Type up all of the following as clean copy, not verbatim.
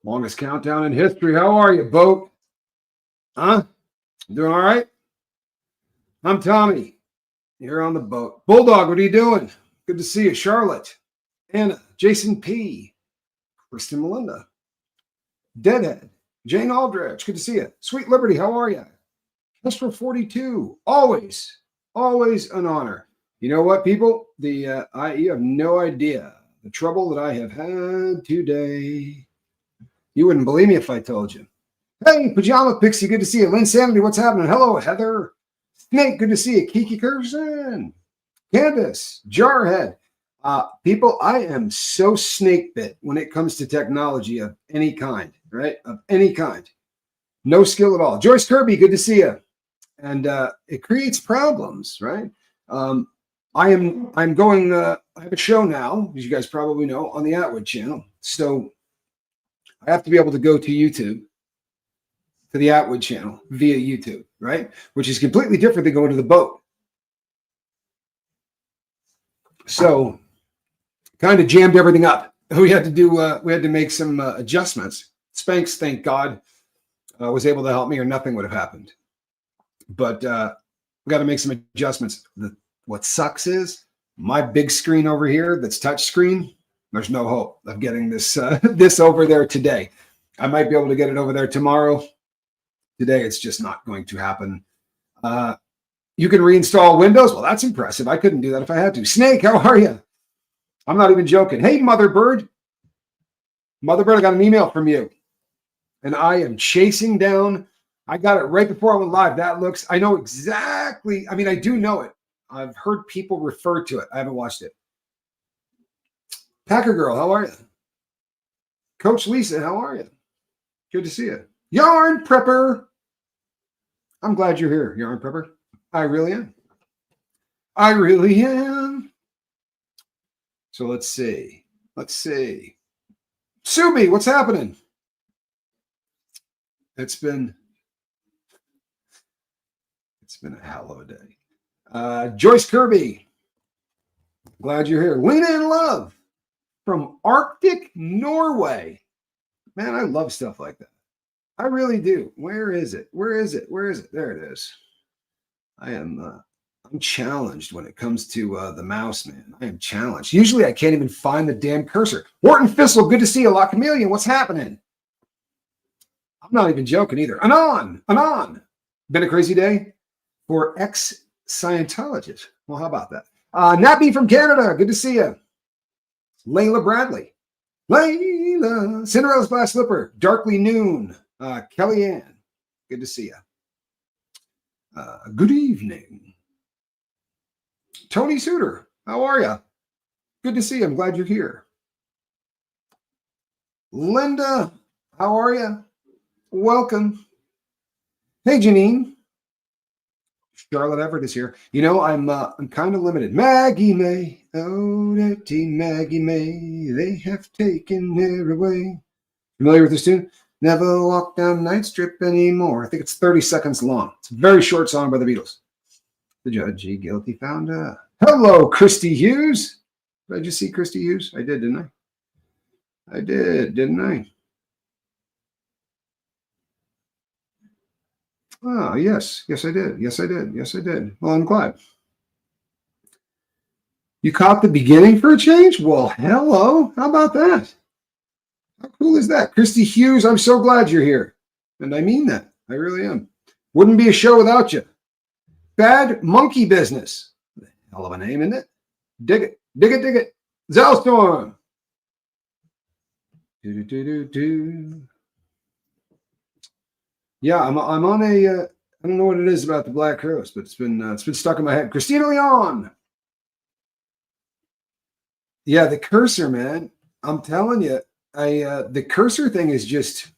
Longest countdown in history. How are you, boat? Huh? Doing all right? I'm Tommy. You're on the boat. Bulldog, what are you doing? Good to see you. Charlotte, Anna, Jason P, Kristen Melinda, Deadhead, Jane Aldrich, good to see you. Sweet Liberty, how are you? Kestrel 42, always an honor. You know what, people? You have no idea the trouble that I have had today. You wouldn't believe me if I told you. Hey, Pajama Pixie, good to see you. Lynn Sanity, what's happening? Hello, Heather. Snake, good to see you. Kiki Kirsten, Candace, Jarhead. People, I am so snake bit when it comes to technology of any kind, right? Of any kind. No skill at all. Joyce Kirby, good to see you. And it creates problems, right? I'm going, I have a show now, as you guys probably know, on the Atwood channel. So I have to be able to go to YouTube, to the Atwood channel via YouTube, right? Which is completely different than going to the boat. So kind of jammed everything up. We had to make some adjustments. Spanx, thank God, was able to help me or nothing would have happened. But we got to make some adjustments. What sucks is my big screen over here that's touch screen, there's no hope of getting this this over there today. I might be able to get it over there tomorrow. Today, it's just not going to happen. You can reinstall Windows. Well, that's impressive. I couldn't do that if I had to. Snake, how are you? I'm not even joking. Hey, Motherbird. Motherbird, I got an email from you. And I am chasing down. I got it right before I went live. I know exactly. I mean, I do know it. I've heard people refer to it. I haven't watched it. Packer Girl, how are you? Coach Lisa, how are you? Good to see you. Yarn Prepper. I'm glad you're here, Yarn Prepper. I really am. I really am. So let's see. Subi, what's happening? It's been a hell of a day. Joyce Kirby, glad you're here. Lena in Love from Arctic Norway. Man, I love stuff like that. I really do. Where is it? There it is. I'm challenged when it comes to the mouse, man. I am challenged. Usually I can't even find the damn cursor. Wharton Fissel, good to see you. La Chameleon, what's happening? I'm not even joking either. Anon. Been a crazy day for ex-Scientologists. Well, how about that? Nappy from Canada, good to see you. Layla Bradley. Layla. Cinderella's Glass Slipper. Darkly Noon. Kellyanne, good to see you. Good evening. Tony Suter, how are you? Good to see you. I'm glad you're here. Linda, how are you? Welcome. Hey, Janine. Charlotte Everett is here. You know, I'm kind of limited. Maggie May, oh, dirty Maggie May, they have taken her away. Familiar with this tune? Never walk down Night Strip anymore. I think it's 30 seconds long. It's a very short song by the Beatles. The judge, guilty, found her. Hello, Christy Hughes. Did I just see Christy Hughes? I did, didn't I? I did, didn't I? Oh, yes. Yes, I did. Yes, I did. Well, I'm glad. You caught the beginning for a change? Well, hello. How about that? How cool is that? Christy Hughes, I'm so glad you're here. And I mean that. I really am. Wouldn't be a show without you. Bad Monkey Business. Hell of a name, isn't it? Dig it. Zellstorm. Yeah, I'm on a, I don't know what it is about the Black Crows, but it's been stuck in my head. Christina Leon. Yeah, the cursor, man. I'm telling you, the cursor thing is just,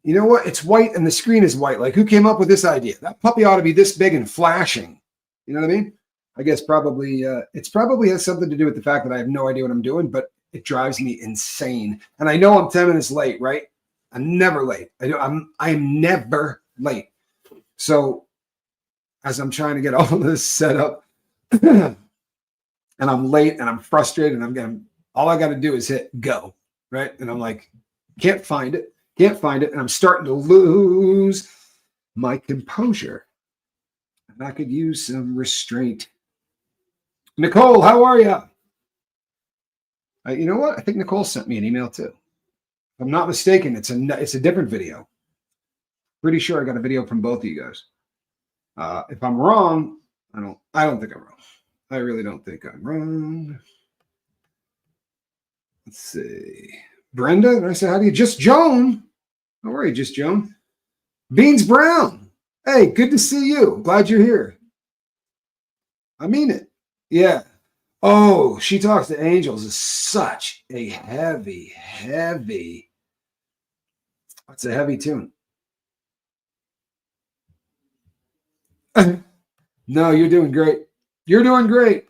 you know what? It's white and the screen is white. Like, who came up with this idea? That puppy ought to be this big and flashing. You know what I mean? I guess probably it's probably has something to do with the fact that I have no idea what I'm doing, but it drives me insane. And I know I'm 10 minutes late, right? I'm never late. I'm never late. So as I'm trying to get all of this set up and I'm late and I'm frustrated and all I got to do is hit go, right? And I'm like, Can't find it. Can't find it. And I'm starting to lose my composure. And I could use some restraint. Nicole, how are you? You know what? I think Nicole sent me an email too. If I'm not mistaken, it's a different video. Pretty sure I got a video from both of you guys. If I'm wrong, I don't think I'm wrong. I really don't think I'm wrong. Let's see. Brenda, did I say how do you? Just Joan. How are you, Just Joan? Beans Brown. Hey, good to see you. Glad you're here. I mean it. Yeah. Oh, She Talks to Angels is such a heavy. It's a heavy tune. No, you're doing great. You're doing great.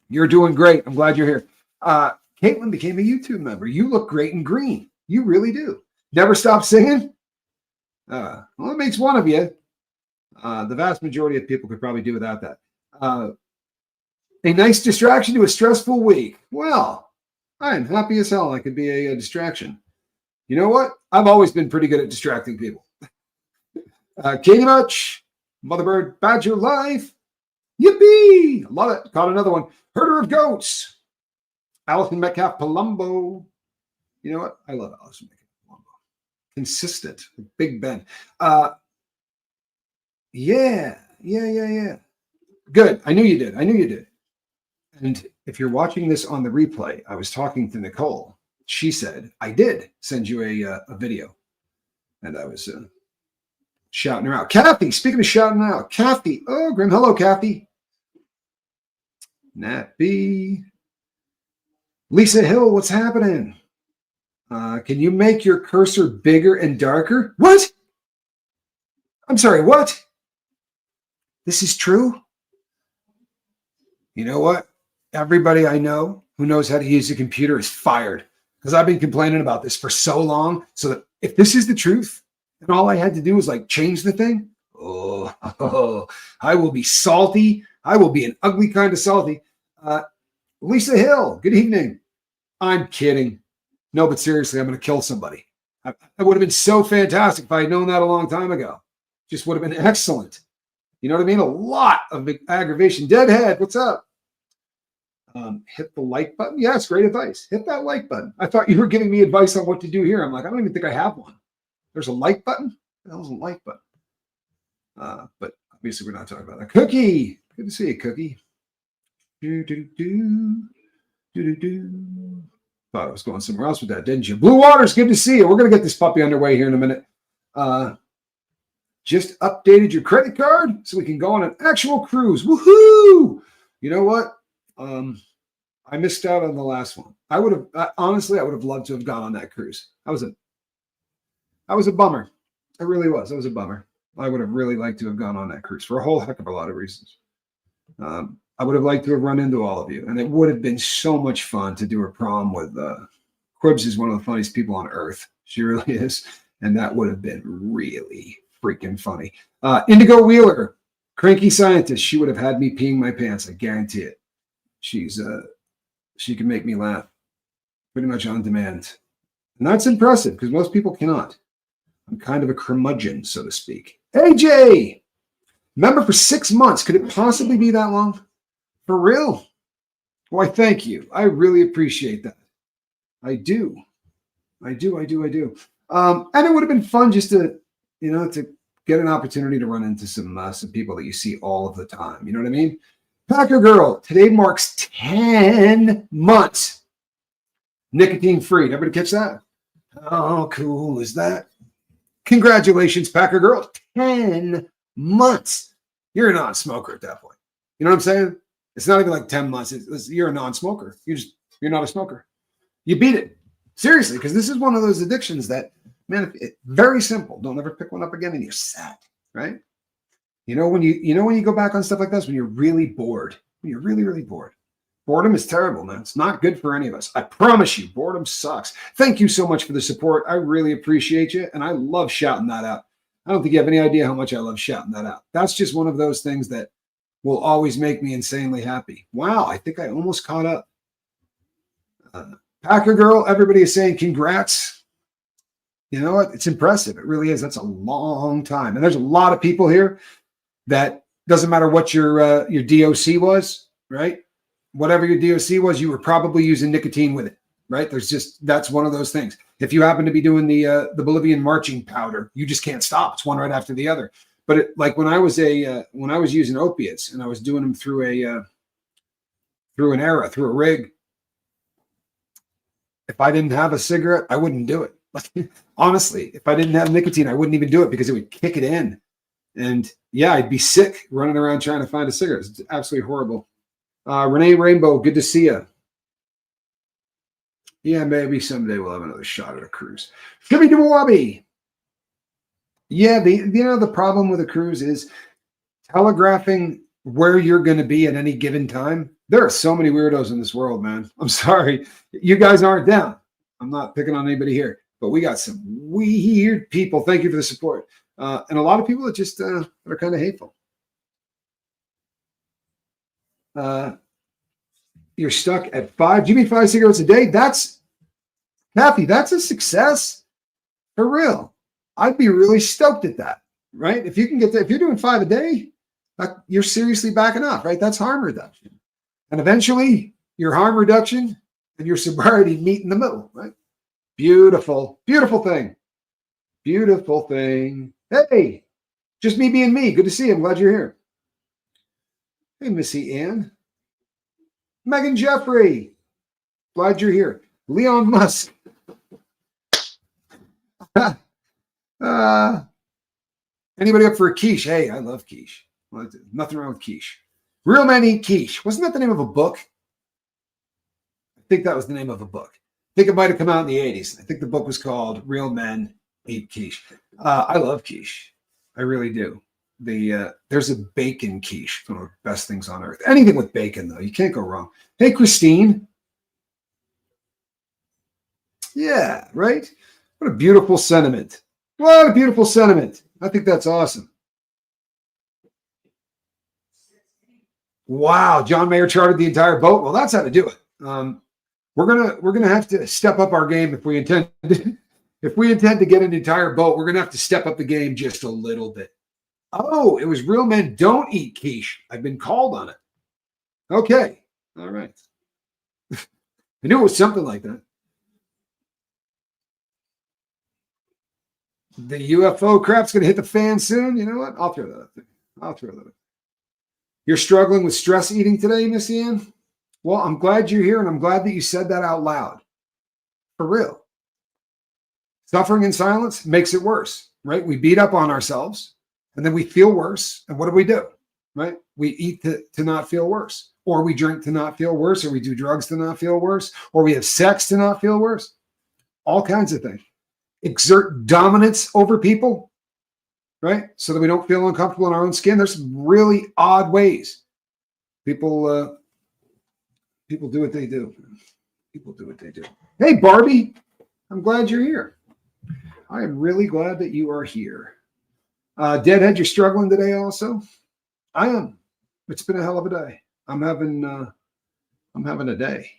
You're doing great. I'm glad you're here. Caitlin became a YouTube member. You look great in green. You really do. Never stop singing? Well, it makes one of you. The vast majority of people could probably do without that. A nice distraction to a stressful week. Well, I'm happy as hell I could be a distraction. You know what? I've always been pretty good at distracting people. Katie Much, Motherbird, Badger Life. Yippee! Love it. Caught another one. Herder of Goats. Allison Metcalf Palumbo. You know what? I love Allison Metcalf Palumbo. Consistent. Big Ben. Yeah. Good. I knew you did. And if you're watching this on the replay, I was talking to Nicole. She said, I did send you a video. And I was shouting her out. Kathy, speaking of shouting out, Kathy. Oh, Grim. Hello, Kathy. Nat B. Lisa Hill, what's happening? Can you make your cursor bigger and darker? What? I'm sorry, what? This is true? You know what? Everybody I know who knows how to use a computer is fired because I've been complaining about this for so long. So that if this is the truth and all I had to do was like change the thing, I will be salty. I will be an ugly kind of salty. Lisa Hill, good evening. I'm kidding. No, but seriously, I'm going to kill somebody. That would have been so fantastic if I had known that a long time ago. Just would have been excellent. You know what I mean? A lot of aggravation. Deadhead, what's up? Hit the like button. Yes, great advice. Hit that like button. I thought you were giving me advice on what to do here. I'm like, I don't even think I have one. There's a like button? That was a like button. But obviously, we're not talking about that. Cookie. Good to see you, Cookie. Thought I was going somewhere else with that, didn't you? Blue Waters, good to see you. We're going to get this puppy underway here in a minute. Just updated your credit card so we can go on an actual cruise. Woohoo! You know what? I missed out on the last one. I would have loved to have gone on that cruise. I was a bummer. I really was. I was a bummer. I would have really liked to have gone on that cruise for a whole heck of a lot of reasons. I would have liked to have run into all of you, and it would have been so much fun to do a prom with Quibs is one of the funniest people on earth. She really is, and that would have been really freaking funny. Indigo Wheeler, cranky scientist. She would have had me peeing my pants. I guarantee it. She can make me laugh pretty much on demand, and that's impressive because most people cannot. I'm kind of a curmudgeon, so to speak. AJ, member for 6 months. Could it possibly be that long? For real? Why, thank you. I really appreciate that. I do. And it would have been fun just to get an opportunity to run into some people that you see all of the time. You know what I mean? Packer Girl, today marks 10 months. Nicotine free. Everybody catch that? How cool is that? Congratulations, Packer Girl. 10 months. You're a non-smoker at that point. You know what I'm saying? It's not even like 10 months. You're a non-smoker. You're not a smoker. You beat it. Seriously, because this is one of those addictions that, man, very simple. Don't ever pick one up again and you're set, right? When you go back on stuff like this, when you're really bored, when you're really, really bored. Boredom is terrible, man. It's not good for any of us. I promise you, boredom sucks. Thank you so much for the support. I really appreciate you, and I love shouting that out. I don't think you have any idea how much I love shouting that out. That's just one of those things that will always make me insanely happy. Wow, I think I almost caught up. Packer girl, everybody is saying congrats. You know what? It's impressive. It really is. That's a long time. And there's a lot of people here that doesn't matter what your DOC was, right? Whatever your DOC was, you were probably using nicotine with it, right? That's one of those things. If you happen to be doing the Bolivian marching powder, you just can't stop. It's one right after the other. But like when I was using opiates and I was doing them through a rig, if I didn't have a cigarette, I wouldn't do it. Honestly, if I didn't have nicotine, I wouldn't even do it because it would kick it in. And yeah, I'd be sick running around trying to find a cigarette. It's absolutely horrible. Renee Rainbow, good to see you. Yeah, maybe someday we'll have another shot at a cruise. Shibby Dwabi. Yeah, the problem with a cruise is telegraphing where you're going to be at any given time. There are so many weirdos in this world, man. I'm sorry. You guys aren't down. I'm not picking on anybody here, but we got some weird people. Thank you for the support. And a lot of people that just are kind of hateful. You're stuck at 5. Do you mean 5 cigarettes a day? That's Kathy. That's a success for real. I'd be really stoked at that, right? If you can get that, if you're doing 5 a day, you're seriously backing off, right? That's harm reduction. And eventually your harm reduction and your sobriety meet in the middle, right? Beautiful, beautiful thing. Beautiful thing. Hey, just me being me. Good to see you. I'm glad you're here. Hey, Missy Ann. Megan Jeffrey. Glad you're here. Leon Musk. Anybody up for a quiche? Hey, I love quiche. Nothing wrong with quiche. Real Men Eat Quiche. Wasn't that the name of a book? I think that was the name of a book. I think it might have come out in the 80s. I think the book was called Real Men Eat Quiche. I love quiche. I really do. There's a bacon quiche, one of the best things on earth. Anything with bacon, though, you can't go wrong. Hey, Christine. Yeah, right? What a beautiful sentiment. What a beautiful sentiment. I think that's awesome. Wow, John Mayer chartered the entire boat. Well, that's how to do it. We're gonna have to step up our game if we intend to get an entire boat. We're gonna have to step up the game just a little bit. Oh, it was Real Men Don't Eat Quiche. I've been called on it. Okay, all right. I knew it was something like that. The UFO crap's gonna hit the fan soon. You know what? I'll throw that up there. I'll throw that up. You're struggling with stress eating today, Miss Ian? Well, I'm glad you're here, and I'm glad that you said that out loud. For real. Suffering in silence makes it worse, right? We beat up on ourselves, and then we feel worse. And what do? Right? We eat to not feel worse, or we drink to not feel worse, or we do drugs to not feel worse, or we have sex to not feel worse. All kinds of things. Exert dominance over people, right? So that we don't feel uncomfortable in our own skin. There's some really odd ways. People do what they do. People do what they do. Hey, Barbie, I'm glad you're here. I am really glad that you are here. Deadhead, you're struggling today also? I am. It's been a hell of a day. I'm having a day.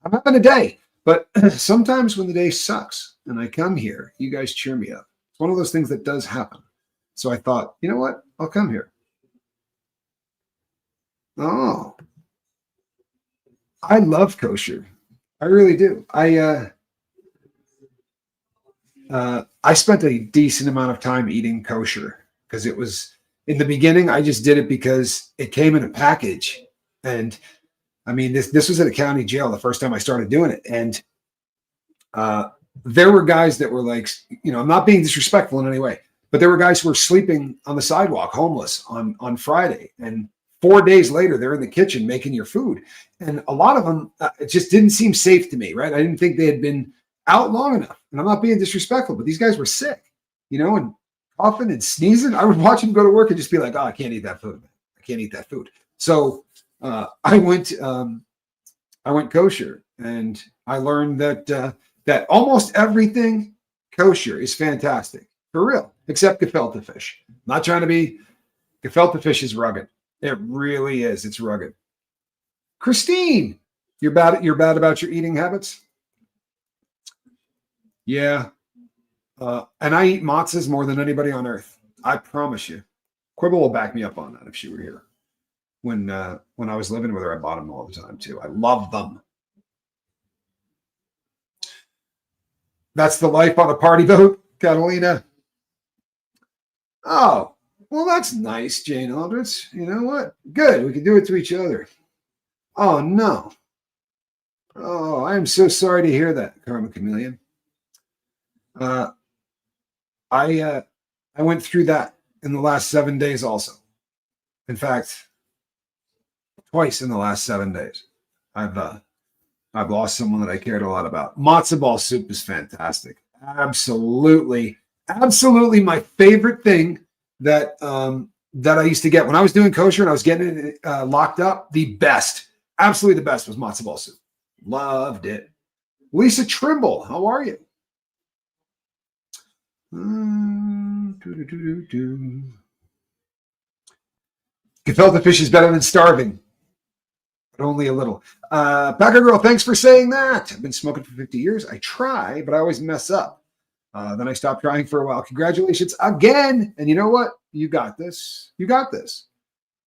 I'm having a day. But sometimes when the day sucks and I come here, you guys cheer me up. It's one of those things that does happen. So I thought, you know what? I'll come here. Oh, I love kosher. I really do. I spent a decent amount of time eating kosher because it was in the beginning. I just did it because it came in a package. And I mean, this was at a county jail the first time I started doing it. And there were guys that were like, you know, I'm not being disrespectful in any way, but there were guys who were sleeping on the sidewalk, homeless on Friday. And 4 days later, they're in the kitchen making your food. And a lot of them, it just didn't seem safe to me, right? I didn't think they had been out long enough. And I'm not being disrespectful, but these guys were sick, you know, and coughing and sneezing. I would watch them go to work and just be like, oh, I can't eat that food. I can't eat that food. So I went kosher, and I learned that almost everything kosher is fantastic, for real, except gefilte fish. Not trying to be, gefilte fish is rugged. It really is. It's rugged. Christine, you're bad about your eating habits? Yeah. And I eat matzahs more than anybody on earth. I promise you. Quibble will back me up on that if she were here. When I was living with her, I bought them all the time too. I love them. That's the life on a party boat, Catalina. Oh, well, that's nice, Jane Aldrich. You know what? Good. We can do it to each other. Oh, no. Oh, I am so sorry to hear that, Karma Chameleon. Uh, I went through that in the last 7 days also. In fact, twice in the last 7 days. I've lost someone that I cared a lot about. Matzo ball soup is fantastic. Absolutely, absolutely my favorite thing that that I used to get when I was doing kosher and I was getting it locked up. The best, absolutely the best was matzo ball soup. Loved it. Lisa Trimble, how are you? Gefilte fish is better than starving, but only a little. Packer Girl, thanks for saying that. I've been smoking for 50 years. I try, but I always mess up. Then I stopped trying for a while. Congratulations again. And you know what? You got this. You got this.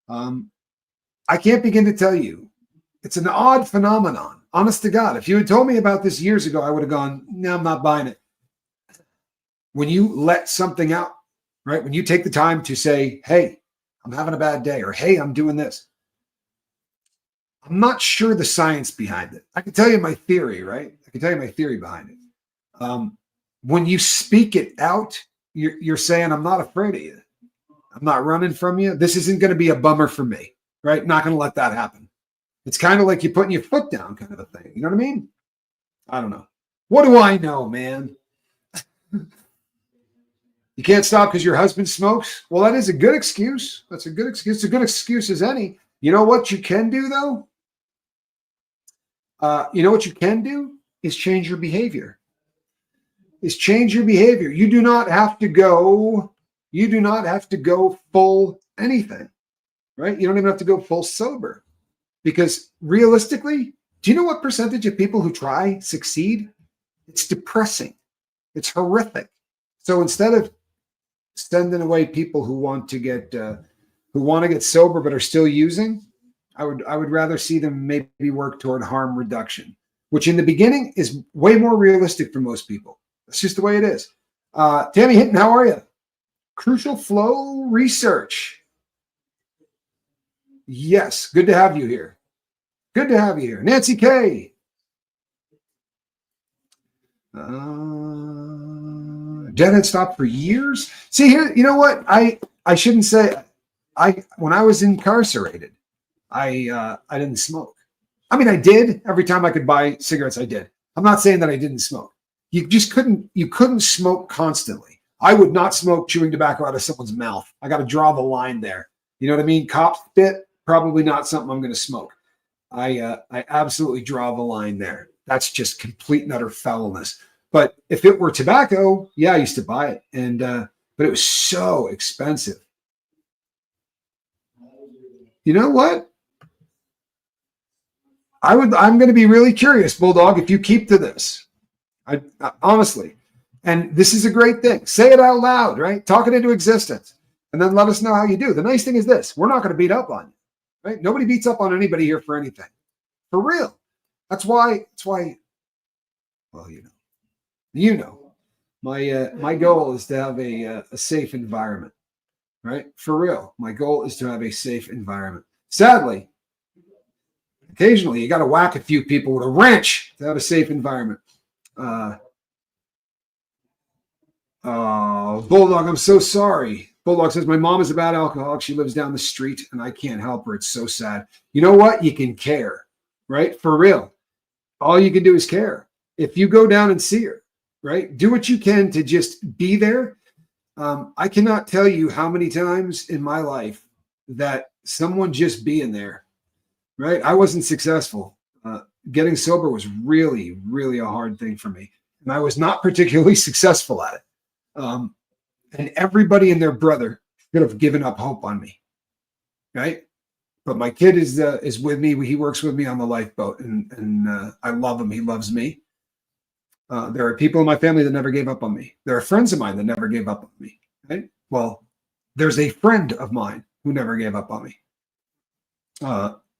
I can't begin to tell you. It's an odd phenomenon. Honest to God. If you had told me about this years ago, I would have gone, no, I'm not buying it. When you let something out, right? When you take the time to say, hey, I'm having a bad day, or hey, I'm doing this. I'm not sure the science behind it. I can tell you my theory, right? I can tell you my theory behind it. When you speak it out, you're saying, I'm not afraid of you. I'm not running from you. This isn't going to be a bummer for me, right? Not going to let that happen. It's kind of like you're putting your foot down kind of a thing. You know what I mean? I don't know. What do I know, man? You can't stop because your husband smokes? Well, that is a good excuse. That's a good excuse. It's a good excuse as any. You know what you can do, though? You know what you can do is change your behavior. You do not have to go. You do not have to go full anything, right? You don't even have to go full sober, because realistically, do you know what percentage of people who try succeed? It's depressing. It's horrific. So instead of sending away people who want to get sober but are still using, I would rather see them maybe work toward harm reduction, which in the beginning is way more realistic for most people. That's just the way it is. Tammy Hinton, how are you? Crucial Flow Research. Yes, good to have you here. Good to have you here. Nancy K. Jen had stopped for years. See here, you know what? I shouldn't say. When I was incarcerated, I didn't smoke. I mean, I did every time I could buy cigarettes. I did. I'm not saying that I didn't smoke. You just couldn't. You couldn't smoke constantly. I would not smoke chewing tobacco out of someone's mouth. I got to draw the line there. You know what I mean? Cop spit, probably not something I'm going to smoke. I absolutely draw the line there. That's just complete and utter foulness. But if it were tobacco, yeah, I used to buy it, and but it was so expensive. You know what? I'm going to be really curious, Bulldog, if you keep to this. I honestly, and this is a great thing. Say it out loud, right? Talk it into existence, and then let us know how you do. The nice thing is this: we're not going to beat up on you, right? Nobody beats up on anybody here for anything, for real. That's why. Well, you know, my goal is to have a safe environment, right? For real, my goal is to have a safe environment. Sadly, occasionally you got to whack a few people with a wrench to have a safe environment. Bulldog, I'm so sorry. Bulldog says, my mom is a bad alcoholic. She lives down the street and I can't help her. It's so sad. You know what? You can care, right? For real. All you can do is care. If you go down and see her, right? Do what you can to just be there. I cannot tell you how many times in my life that someone just being there, right? I wasn't successful. Getting sober was really, really a hard thing for me. And I was not particularly successful at it. And everybody and their brother could have given up hope on me, right? But my kid is with me. He works with me on the lifeboat, and I love him. He loves me. There are people in my family that never gave up on me. There are friends of mine that never gave up on me. Right? Well, there's a friend of mine who never gave up on me.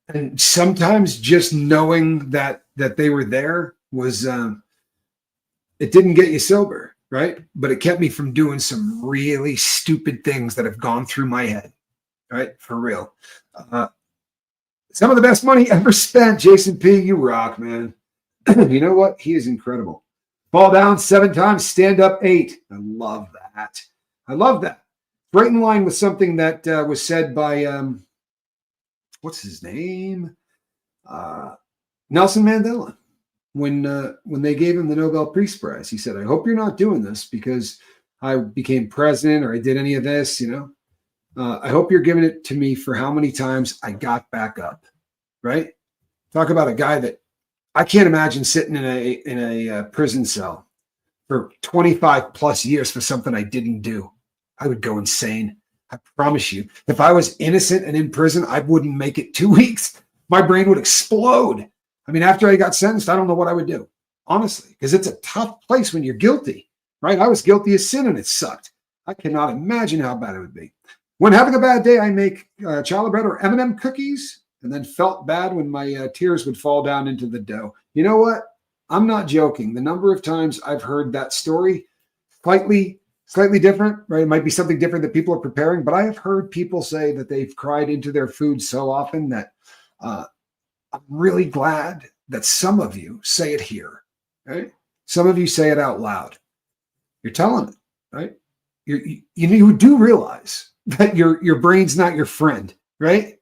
And sometimes just knowing that they were there was it didn't get you sober, right? But it kept me from doing some really stupid things that have gone through my head, right? For real. Some of the best money ever spent. Jason P, you rock, man. You know what? He is incredible. Fall down 7 times, stand up 8. I love that. I love that. Right in line with something that was said by what's his name? Nelson Mandela. When they gave him the Nobel Peace Prize, he said, "I hope you're not doing this because I became president or I did any of this. I hope you're giving it to me for how many times I got back up." Right? Talk about a guy that I can't imagine sitting in a prison cell for 25 plus years for something I didn't do. I would go insane. I promise you. If I was innocent and in prison, I wouldn't make it 2 weeks. My brain would explode. I mean, after I got sentenced, I don't know what I would do, honestly, because it's a tough place when you're guilty, right? I was guilty of sin and it sucked. I cannot imagine how bad it would be. When having a bad day, I make challah bread or M&M cookies and then felt bad when my tears would fall down into the dough. You know what? I'm not joking. The number of times I've heard that story, slightly different, right? It might be something different that people are preparing, but I have heard people say that they've cried into their food so often that I'm really glad that some of you say it here, right? Some of you say it out loud. You're telling it, right? You do realize that your brain's not your friend, right?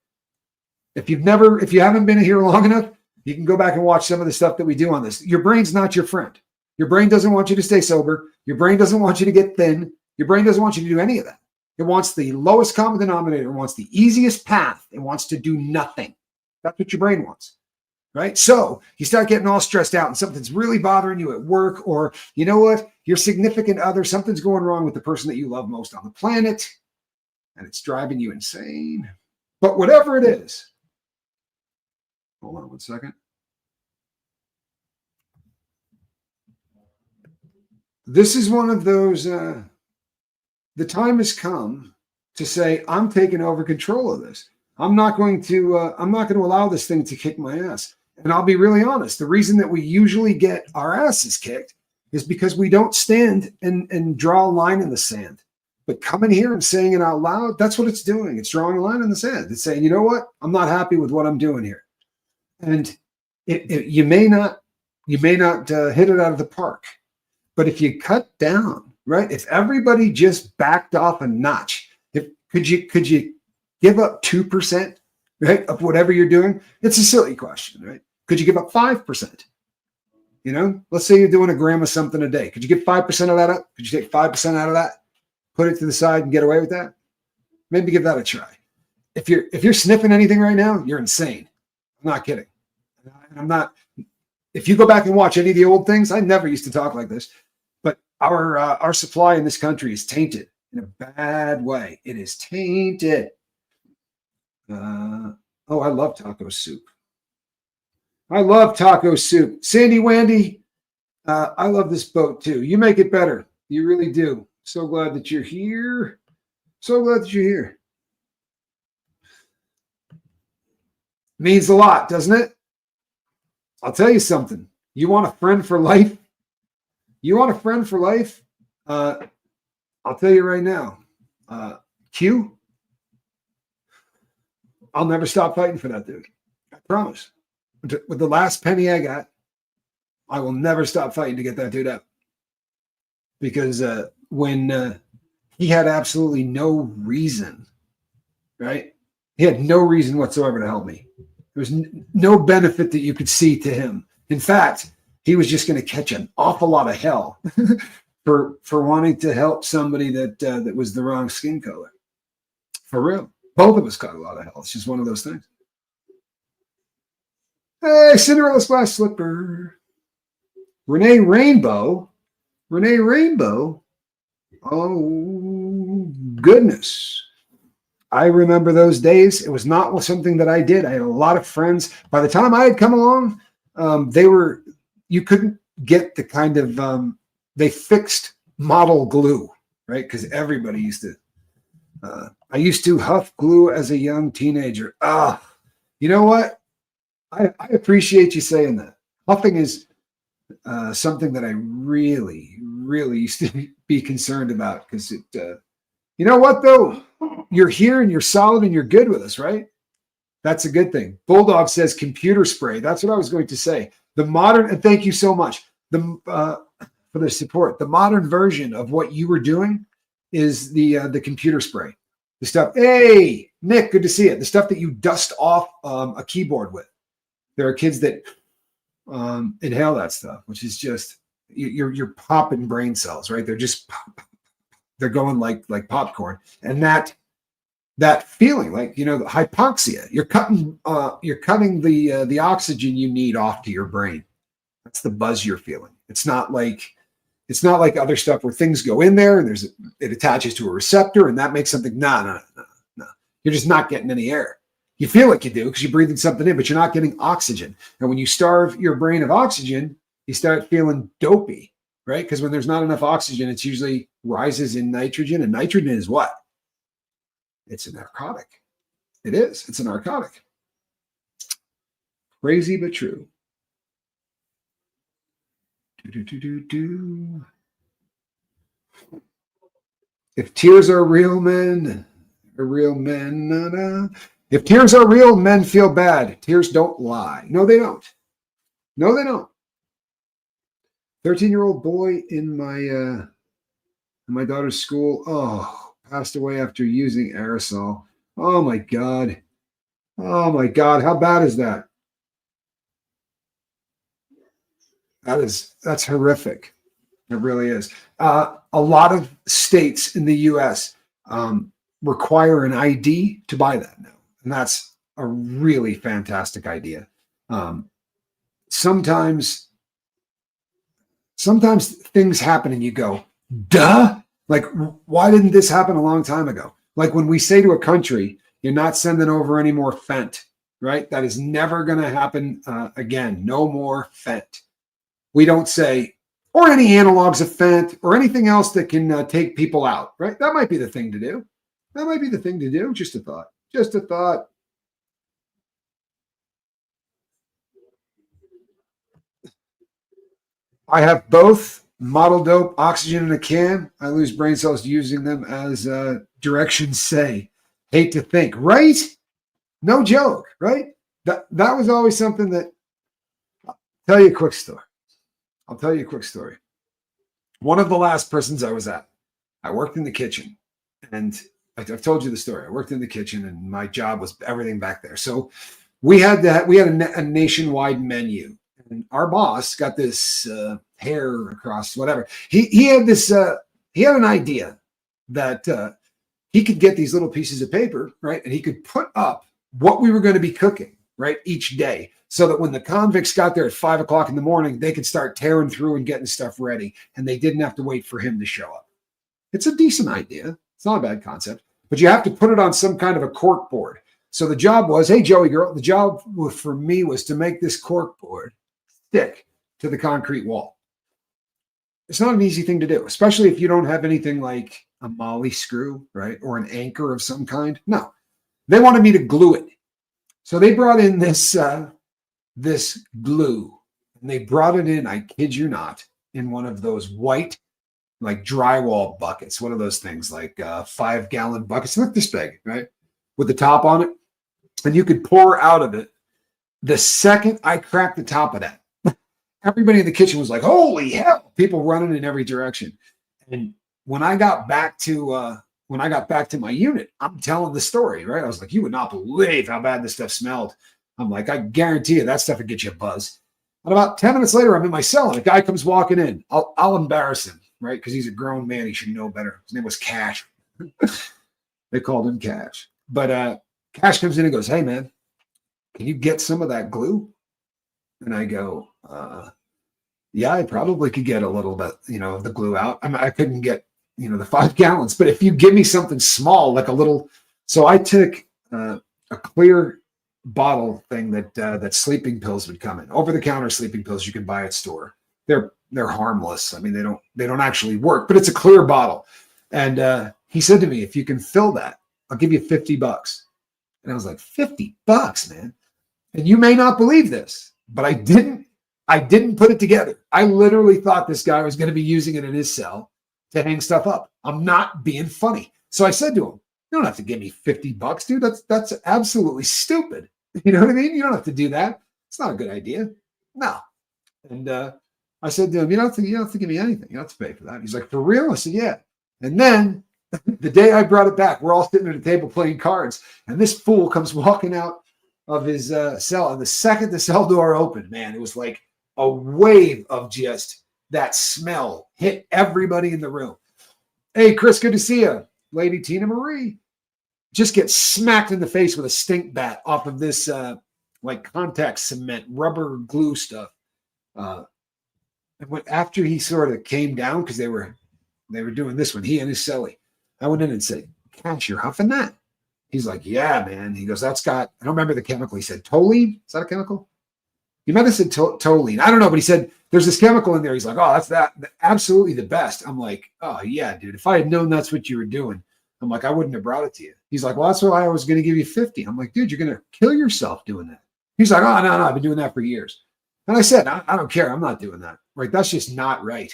If you haven't been here long enough, you can go back and watch some of the stuff that we do on this. Your brain's not your friend. Your brain doesn't want you to stay sober. Your brain doesn't want you to get thin. Your brain doesn't want you to do any of that. It wants the lowest common denominator. It wants the easiest path. It wants to do nothing. That's what your brain wants, right? So you start getting all stressed out and something's really bothering you at work, or you know what? Your significant other, something's going wrong with the person that you love most on the planet, and it's driving you insane. But whatever it is, hold on one second. This is one of those, the time has come to say, I'm taking over control of this. I'm not going to allow this thing to kick my ass. And I'll be really honest. The reason that we usually get our asses kicked is because we don't stand and draw a line in the sand. But coming here and saying it out loud, that's what it's doing. It's drawing a line in the sand. It's saying, you know what? I'm not happy with what I'm doing here. And you may not hit it out of the park. But if you cut down, right? If everybody just backed off a notch, could you give up 2%, right, of whatever you're doing? It's a silly question, right? Could you give up 5%? Let's say you're doing a gram of something a day. Could you give 5% of that up? Could you take 5% out of that, put it to the side and get away with that? Maybe give that a try. If you're sniffing anything right now, you're insane. I'm not kidding. I'm not. If you go back and watch any of the old things, I never used to talk like this, but our supply in this country is tainted in a bad way. It is tainted. I love taco soup. I love taco soup. Sandy Wandy, I love this boat too. You make it better. You really do. So glad that you're here. So glad that you're here. Means a lot, doesn't it? I'll tell you something. You want a friend for life? You want a friend for life? I'll tell you right now. Q, I'll never stop fighting for that dude. I promise. With the last penny I got, I will never stop fighting to get that dude out. Because when he had absolutely no reason, right? He had no reason whatsoever to help me. There was no benefit that you could see to him. In fact, he was just going to catch an awful lot of hell for wanting to help somebody that was the wrong skin color. For real. Both of us caught a lot of hell. It's just one of those things. Hey, Cinderella Splash Slipper. Renee Rainbow. Oh, goodness. I remember those days. It was not something that I did. I had a lot of friends. By the time I had come along, you couldn't get the kind of they fixed model glue, right? Because everybody used to. I used to huff glue as a young teenager. You know what? I appreciate you saying that. Huffing is something that I really, really used to be concerned about because it. You know what though? You're here and you're solid and you're good with us, right? That's a good thing. Bulldog says computer spray. That's what I was going to say. The modern, and thank you so much for the support. The modern version of what you were doing is the computer spray. The stuff. Hey, Nick, good to see you. The stuff that you dust off a keyboard with. There are kids that inhale that stuff, which is just you're popping brain cells, right? They're going like popcorn, and that feeling, like the hypoxia. You're cutting the oxygen you need off to your brain. That's the buzz you're feeling. It's not like other stuff where things go in there and it attaches to a receptor and that makes something. No. You're just not getting any air. You feel like you do because you're breathing something in, but you're not getting oxygen. And when you starve your brain of oxygen, you start feeling dopey, right? Because when there's not enough oxygen, it's usually rises in nitrogen, and nitrogen is what? It's a narcotic. It is. It's a narcotic. Crazy but true. If tears are real, men are real men. Na-na. If tears are real, men feel bad. Tears don't lie. No, they don't. No, they don't. 13-year-old boy in my daughter's school, passed away after using aerosol. Oh my God. How bad is that? That's horrific. It really is. A lot of states in the U.S. Require an ID to buy that now, and that's a really fantastic idea. Sometimes things happen and you go, duh. Like, why didn't this happen a long time ago? Like when we say to a country, you're not sending over any more fent, right? That is never going to happen again. No more fent. We don't say, or any analogs of fent or anything else that can take people out, right? That might be the thing to do. Just a thought. I have both model dope, oxygen in a can. I lose brain cells using them as directions say. Hate to think, right? No joke, right? That was always something that. I'll tell you a quick story. One of the last prisons I was at, I worked in the kitchen, and I've told you the story. I worked in the kitchen, and my job was everything back there. So we had a nationwide menu, and our boss got this hair across whatever. He had an idea that he could get these little pieces of paper, right, and he could put up what we were going to be cooking, right, each day, so that when the convicts got there at 5 o'clock in the morning, they could start tearing through and getting stuff ready, and they didn't have to wait for him to show up. It's a decent idea. It's not a bad concept, but you have to put it on some kind of a cork board. So the job was, hey, Joey girl, the job for me was to make this cork board stick to the concrete wall. It's not an easy thing to do, especially if you don't have anything like a molly screw, right? Or an anchor of some kind. No, they wanted me to glue it. So they brought in this glue, and they brought it in, I kid you not, in one of those white, like drywall buckets, one of those things like 5-gallon buckets, look this big, right? With the top on it. And you could pour out of it. The second I cracked the top of that, everybody in the kitchen was like, holy hell, people running in every direction. And when I got back to my unit, I'm telling the story, right? I was like, you would not believe how bad this stuff smelled. I'm like, I guarantee you that stuff would get you a buzz. And about 10 minutes later, I'm in my cell, and a guy comes walking in. I'll embarrass him, right? Because he's a grown man. He should know better. His name was Cash. They called him Cash. But Cash comes in and goes, hey, man, can you get some of that glue? And I go, yeah, I probably could get a little bit, of the glue out. I couldn't get, the 5 gallons. But if you give me something small, like a little. So I took a clear bottle thing that sleeping pills would come in, over-the-counter sleeping pills you can buy at store. they're harmless. I mean, they don't actually work, but it's a clear bottle. And he said to me, if you can fill that, I'll give you $50. And I was like, $50, man. And you may not believe this, but I didn't put it together. I literally thought this guy was going to be using it in his cell to hang stuff up. I'm not being funny. So I said to him, you don't have to give me $50, dude. That's absolutely stupid. You know what I mean? You don't have to do that. It's not a good idea. No. And I said to him, you don't have to give me anything. You don't have to pay for that. He's like, for real? I said, yeah. And then the day I brought it back, we're all sitting at a table playing cards, and this fool comes walking out of his cell. And the second the cell door opened, man, it was like a wave of just that smell hit everybody in the room. Hey, Chris, good to see you. Lady Tina Marie just gets smacked in the face with a stink bat off of this like contact cement, rubber glue stuff. And after he sort of came down, because they were doing this one, he and his cellie, I went in and said, Cash, you're huffing that? He's like, yeah, man. He goes, that's got, I don't remember the chemical. He said, toluene? Is that a chemical? He might have said toluene. I don't know, but he said, there's this chemical in there. He's like, oh, that's absolutely the best. I'm like, oh, yeah, dude. If I had known that's what you were doing, I'm like, I wouldn't have brought it to you. He's like, well, that's why I was going to give you 50. I'm like, dude, you're going to kill yourself doing that. He's like, oh, no, I've been doing that for years. And I said, I don't care. I'm not doing that. Right. That's just not right.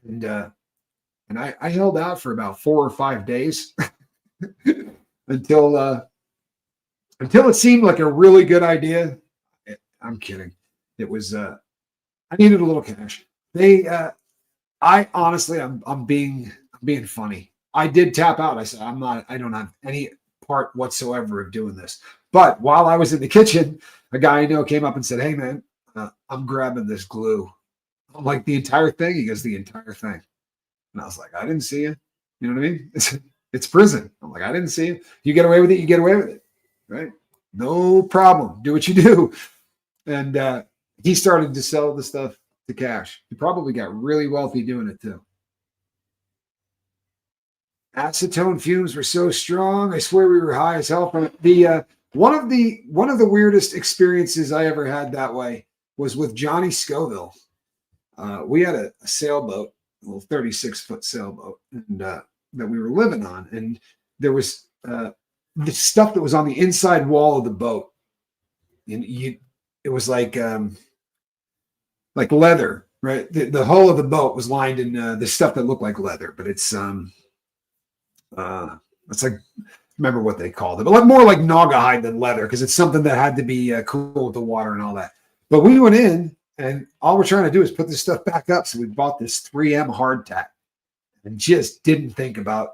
And I held out for about 4 or 5 days until it seemed like a really good idea. I'm kidding. It was, I needed a little cash. I honestly, I'm being funny. I did tap out. I said, I don't have any part whatsoever of doing this. But while I was in the kitchen, a guy I know came up and said, hey man, I'm grabbing this glue. I'm like, the entire thing? He goes, the entire thing. And I was like, I didn't see you. You know what I mean? It's prison. I'm like, I didn't see you. You get away with it, you get away with it. Right? No problem. Do what you do. And he started to sell the stuff to Cash. He probably got really wealthy doing it too. Acetone fumes were so strong. I swear we were high as hell from it. One of the weirdest experiences I ever had that way was with Johnny Scoville. We had a sailboat, a little 36-foot sailboat, and that we were living on. And there was the stuff that was on the inside wall of the boat. And it was like leather, right? The hull of the boat was lined in the stuff that looked like leather, but it's like, remember what they called it, but more like naugahyde than leather, because it's something that had to be cool with the water and all that. But we went in, and all we're trying to do is put this stuff back up. So we bought this 3M hardtack and just didn't think about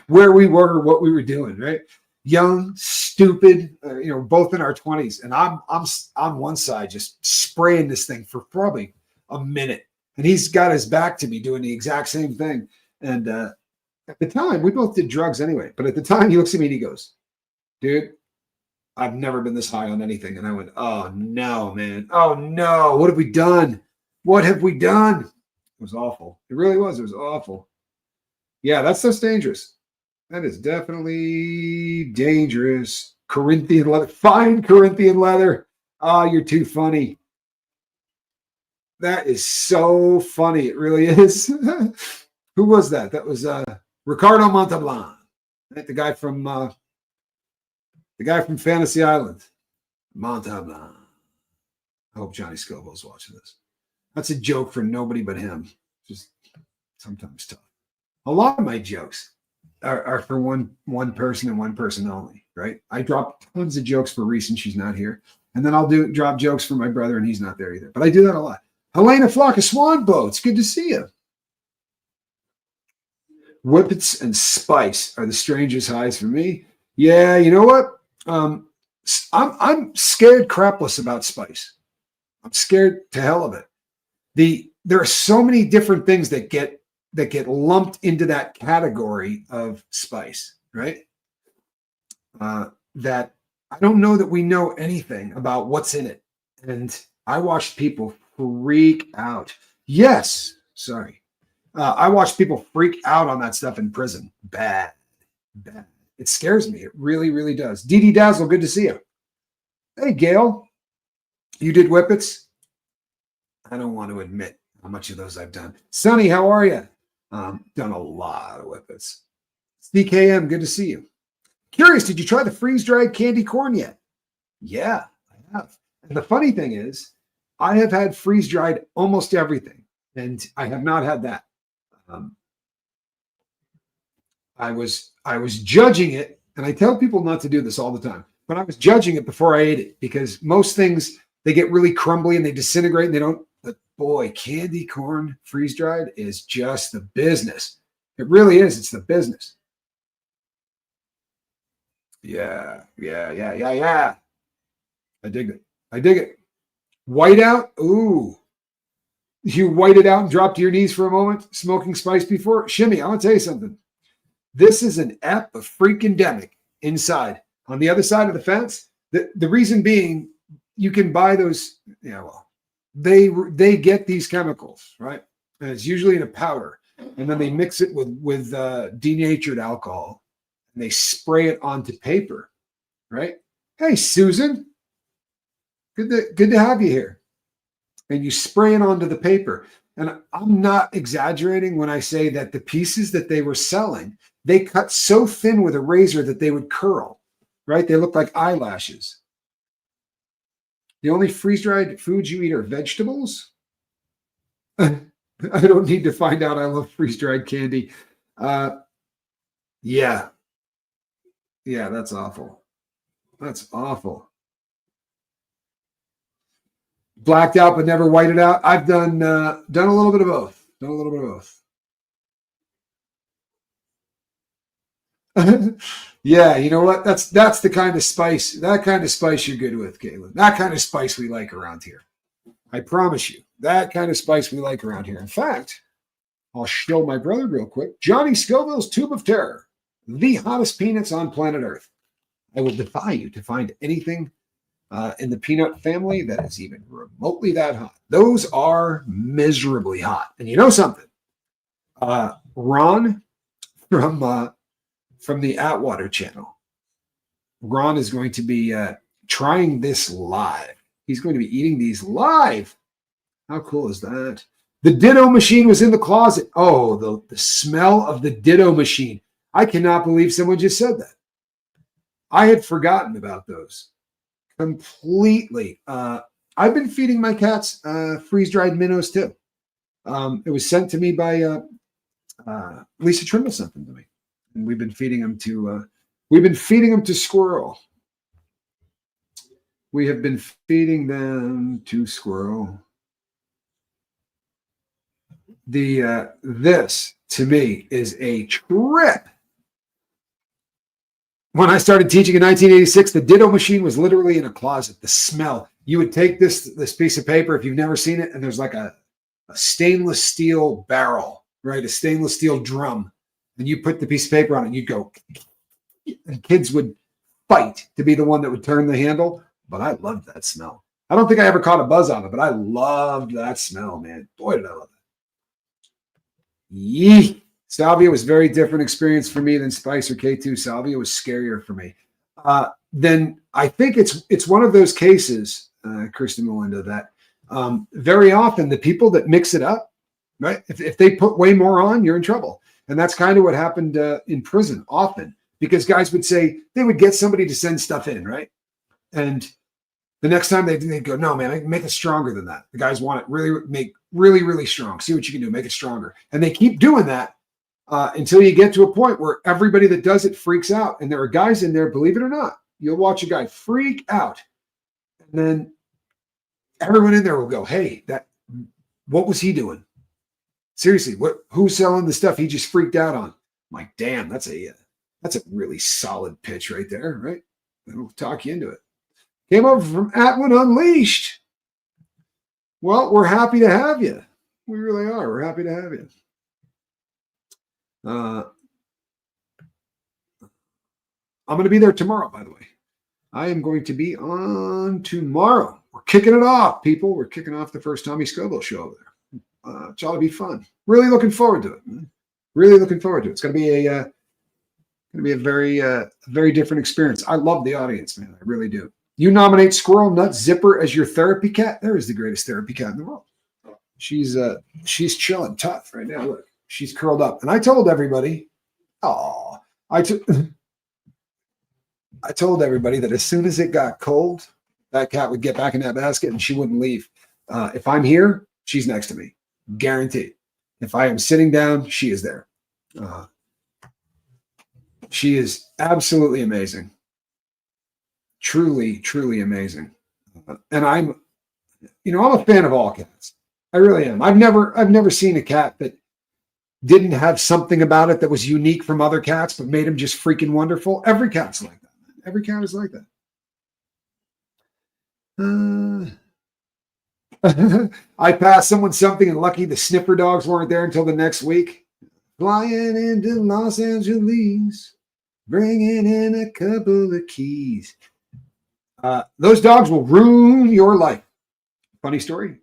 where we were, what we were doing, right? Young, stupid, both in our 20s. And I'm on one side just spraying this thing for probably a minute. And he's got his back to me doing the exact same thing. And at the time, we both did drugs anyway. But at the time, he looks at me and he goes, dude, I've never been this high on anything. And I went, oh, no, man. Oh, no. What have we done? What have we done? It was awful. It really was. It was awful. Yeah, that's dangerous. That is definitely dangerous. Corinthian leather. Fine Corinthian leather. Oh, you're too funny. That is so funny. It really is. Who was that? That was Ricardo Montalban. Right? The guy from Fantasy Island. Montalban. I hope Johnny Scoville's watching this. That's a joke for nobody but him. Just sometimes tough. A lot of my jokes are for one person and one person only, right? I drop tons of jokes for Reese and she's not here. And then I'll drop jokes for my brother and he's not there either. But I do that a lot. Helena Flock of Swan Boats. Good to see you. Whippets and spice are the strangest highs for me. Yeah, you know what? I'm scared crapless about spice. I'm scared to hell of it. There are so many different things that get lumped into that category of spice, right? That I don't know that we know anything about what's in it. And I watched people freak out. Yes, sorry. I watched people freak out on that stuff in prison. Bad. It scares me. It really, really does. Dee Dazzle, good to see you. Hey, Gail, you did whippets? I don't want to admit how much of those I've done. Sonny, how are you? Done a lot of whippets. CKM, good to see you. Curious, did you try the freeze-dried candy corn yet? Yeah, I have. And the funny thing is, I have had freeze-dried almost everything, and I have not had that. I was judging it, and I tell people not to do this all the time, but I was judging it before I ate it because most things, they get really crumbly and they disintegrate and they don't, but boy, candy corn freeze-dried is just the business. It really is. It's the business. Yeah. I dig it. Whiteout. Ooh. You whited out and dropped to your knees for a moment, smoking spice before. Shimmy, I want to tell you something. This is an ep of freaking demic inside. On the other side of the fence, the reason being, you can buy those, they get these chemicals, right? And it's usually in a powder. And then they mix it with denatured alcohol. And they spray it onto paper, right? Hey, Susan. Good to have you here. And you spray it onto the paper. And I'm not exaggerating when I say that the pieces that they were selling, they cut so thin with a razor that they would curl, right? They look like eyelashes. The only freeze-dried foods you eat are vegetables? I don't need to find out I love freeze-dried candy. Yeah, that's awful. That's awful. Blacked out but never whited out. I've done a little bit of both. Yeah, you know what? That's the kind of spice. That kind of spice you're good with, Caitlin. That kind of spice we like around here. I promise you. That kind of spice we like around here. In fact, I'll show my brother real quick. Johnny Scoville's Tube of Terror. The hottest peanuts on planet Earth. I will defy you to find anything in the peanut family that is even remotely that hot. Those are miserably hot. And you know something? Ron from the Atwater channel, Ron is going to be trying this live. He's going to be eating these live. How cool is that? The Ditto machine was in the closet. Oh, the smell of the Ditto machine. I cannot believe someone just said that. I had forgotten about those completely. I've been feeding my cats freeze-dried minnows too. It was sent to me by Lisa Trimble sent them to me, and we've been feeding them to Squirrel. We have been feeding them to Squirrel. This to me is a trip. When I started teaching in 1986, the Ditto machine was literally in a closet. The smell. You would take this piece of paper, if you've never seen it, and there's like a stainless steel barrel, right? A stainless steel drum. And you put the piece of paper on it, and you'd go, and kids would fight to be the one that would turn the handle. But I loved that smell. I don't think I ever caught a buzz on it, but I loved that smell, man. Boy, did I love it. Yee. Salvia was a very different experience for me than Spice or K2. Salvia was scarier for me. Then I think it's one of those cases, Kristen Melinda, that very often the people that mix it up, right? If they put way more on, you're in trouble. And that's kind of what happened in prison often, because guys would say they would get somebody to send stuff in, right? And the next time they'd go, no, man, make it stronger than that. The guys want it really strong. See what you can do, make it stronger. And they keep doing that. Until you get to a point where everybody that does it freaks out. And there are guys in there, believe it or not, you'll watch a guy freak out. And then everyone in there will go, hey, what was he doing? Seriously, who's selling the stuff he just freaked out on? I'm like, damn, that's a really solid pitch right there, right? It'll talk you into it. Came over from Atwood Unleashed. Well, we're happy to have you. We really are. We're happy to have you. I'm going to be there tomorrow, by the way. I am going to be on tomorrow. We're kicking it off, people. We're kicking off the first Tommy Scoville show over there. It's ought to be fun. Really looking forward to it. Man. Really looking forward to it. It's going to be a very different experience. I love the audience, man. I really do. You nominate Squirrel Nut Zipper as your therapy cat? There is the greatest therapy cat in the world. she's chilling tough right now. Look, she's curled up. And I told everybody, oh, I told everybody that as soon as it got cold, that cat would get back in that basket and she wouldn't leave. If I'm here, she's next to me, guaranteed. If I am sitting down, she is there. She is absolutely amazing. Truly, truly amazing. And I'm a fan of all cats. I really am. I've never seen a cat that didn't have something about it that was unique from other cats, but made them just freaking wonderful. Every cat's like that. Every cat is like that. I passed someone something and lucky the sniffer dogs weren't there until the next week. Flying into Los Angeles, bringing in a couple of keys. Those dogs will ruin your life. Funny story.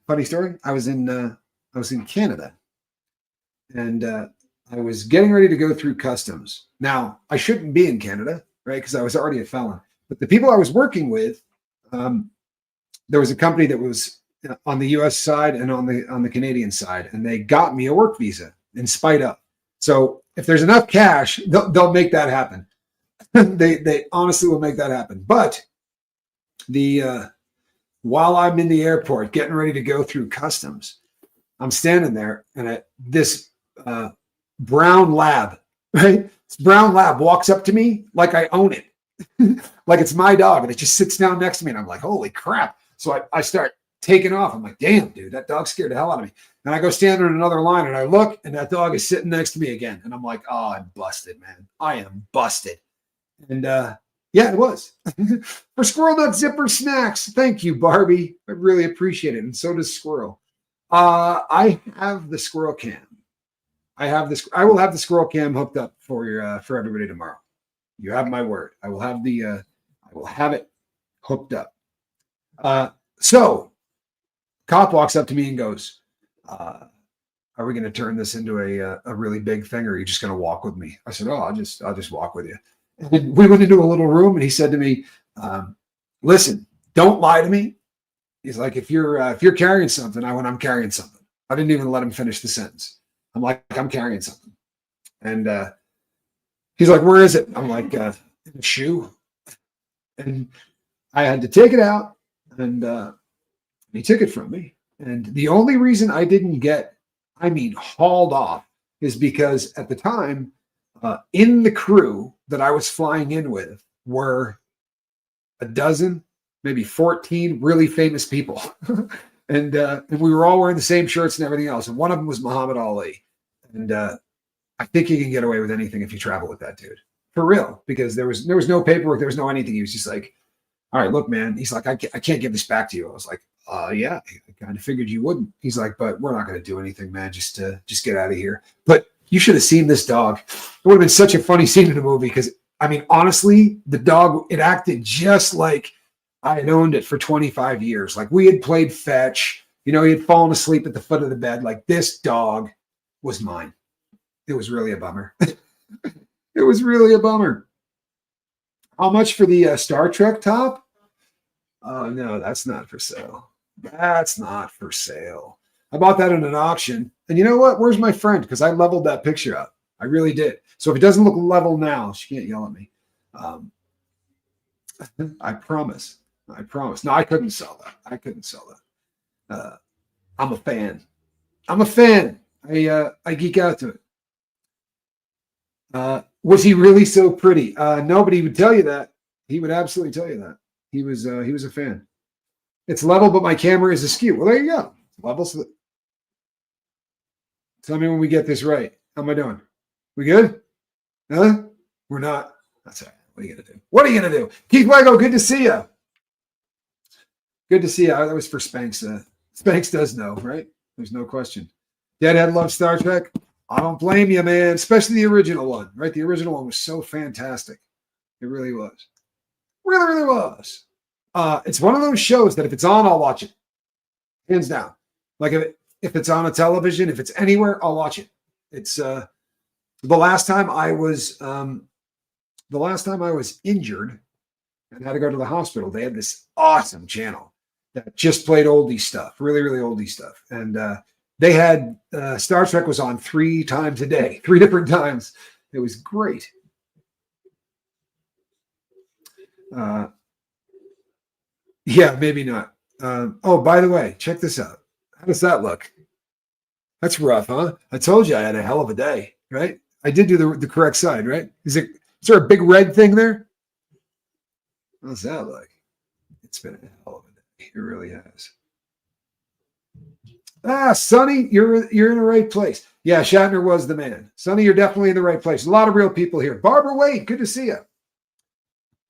I was in Canada, and I was getting ready to go through customs. Now, I shouldn't be in Canada, right? Because I was already a felon. But the people I was working with, there was a company that was on the U.S. side and on the Canadian side, and they got me a work visa in spite of. So if there's enough cash, they'll make that happen. They honestly will make that happen. But while I'm in the airport getting ready to go through customs, I'm standing there, and this brown lab, right? This brown lab walks up to me like I own it, like it's my dog, and it just sits down next to me, and I'm like, holy crap. So I start taking off. I'm like, damn, dude, that dog scared the hell out of me. And I go stand in another line, and I look, and that dog is sitting next to me again. And I'm like, oh, I'm busted, man. I am busted. And yeah, it was. For Squirrel Nut Zipper Snacks. Thank you, Barbie. I really appreciate it. And so does Squirrel. I have the Squirrel Cam. I will have the Squirrel Cam hooked up for everybody tomorrow. You have my word. I will have it hooked up. So cop walks up to me and goes, are we going to turn this into a really big thing, or are you just going to walk with me? I said, oh, I'll just walk with you. And we went into a little room, and he said to me, listen, don't lie to me. He's like, if you're carrying something, I'm carrying something. I didn't even let him finish the sentence. I'm like, I'm carrying something. And he's like, where is it? I'm like, in a shoe. And I had to take it out, and he took it from me. And the only reason I didn't get, hauled off, is because at the time, in the crew that I was flying in with were a dozen, maybe 14 really famous people. And we were all wearing the same shirts and everything else. And one of them was Muhammad Ali. And I think you can get away with anything if you travel with that dude. For real. Because there was no paperwork. There was no anything. He was just like, all right, look, man. He's like, I can't give this back to you. I was like, yeah, I kind of figured you wouldn't. He's like, but we're not going to do anything, man. Just get out of here. But you should have seen this dog. It would have been such a funny scene in the movie because, honestly, the dog, it acted just like I had owned it for 25 years. Like we had played fetch. He had fallen asleep at the foot of the bed. Like this dog was mine. It was really a bummer. It was really a bummer. How much for the Star Trek top? Oh, no, that's not for sale. That's not for sale. I bought that in an auction. And you know what? Where's my friend? Because I leveled that picture up. I really did. So if it doesn't look level now, she can't yell at me. I promise. No, I couldn't sell that. I'm a fan. I geek out to it. Was he really so pretty? Nobody would tell you that. He would absolutely tell you that. He was a fan. It's level, but my camera is askew. Well, there you go. Levels. Tell me when we get this right. How am I doing? We good? Huh? We're not. That's all right. What are you going to do? Keith Wego, good to see you. Good to see you. That was for Spanx. Spanx does know, right? There's no question. Deadhead loves Star Trek. I don't blame you, man. Especially the original one, right? The original one was so fantastic. It really was. Really, really was. It's one of those shows that if it's on, I'll watch it. Hands down. Like if it's on a television, if it's anywhere, I'll watch it. It's the last time I was injured and had to go to the hospital. They had this awesome channel. that just played oldie stuff, really, really oldie stuff. And they had Star Trek was on 3 times a day, 3 different times. It was great. Yeah, maybe not. Oh, by the way, check this out. How does that look? That's rough, huh? I told you I had a hell of a day, right? I did do the correct side, right? Is there a big red thing there? How's that look? It's been a hell of a day. It really has. Sonny, you're in the right place. Yeah, Shatner was the man. Sonny, you're definitely in the right place. A lot of real people here. Barbara Wade, good to see you.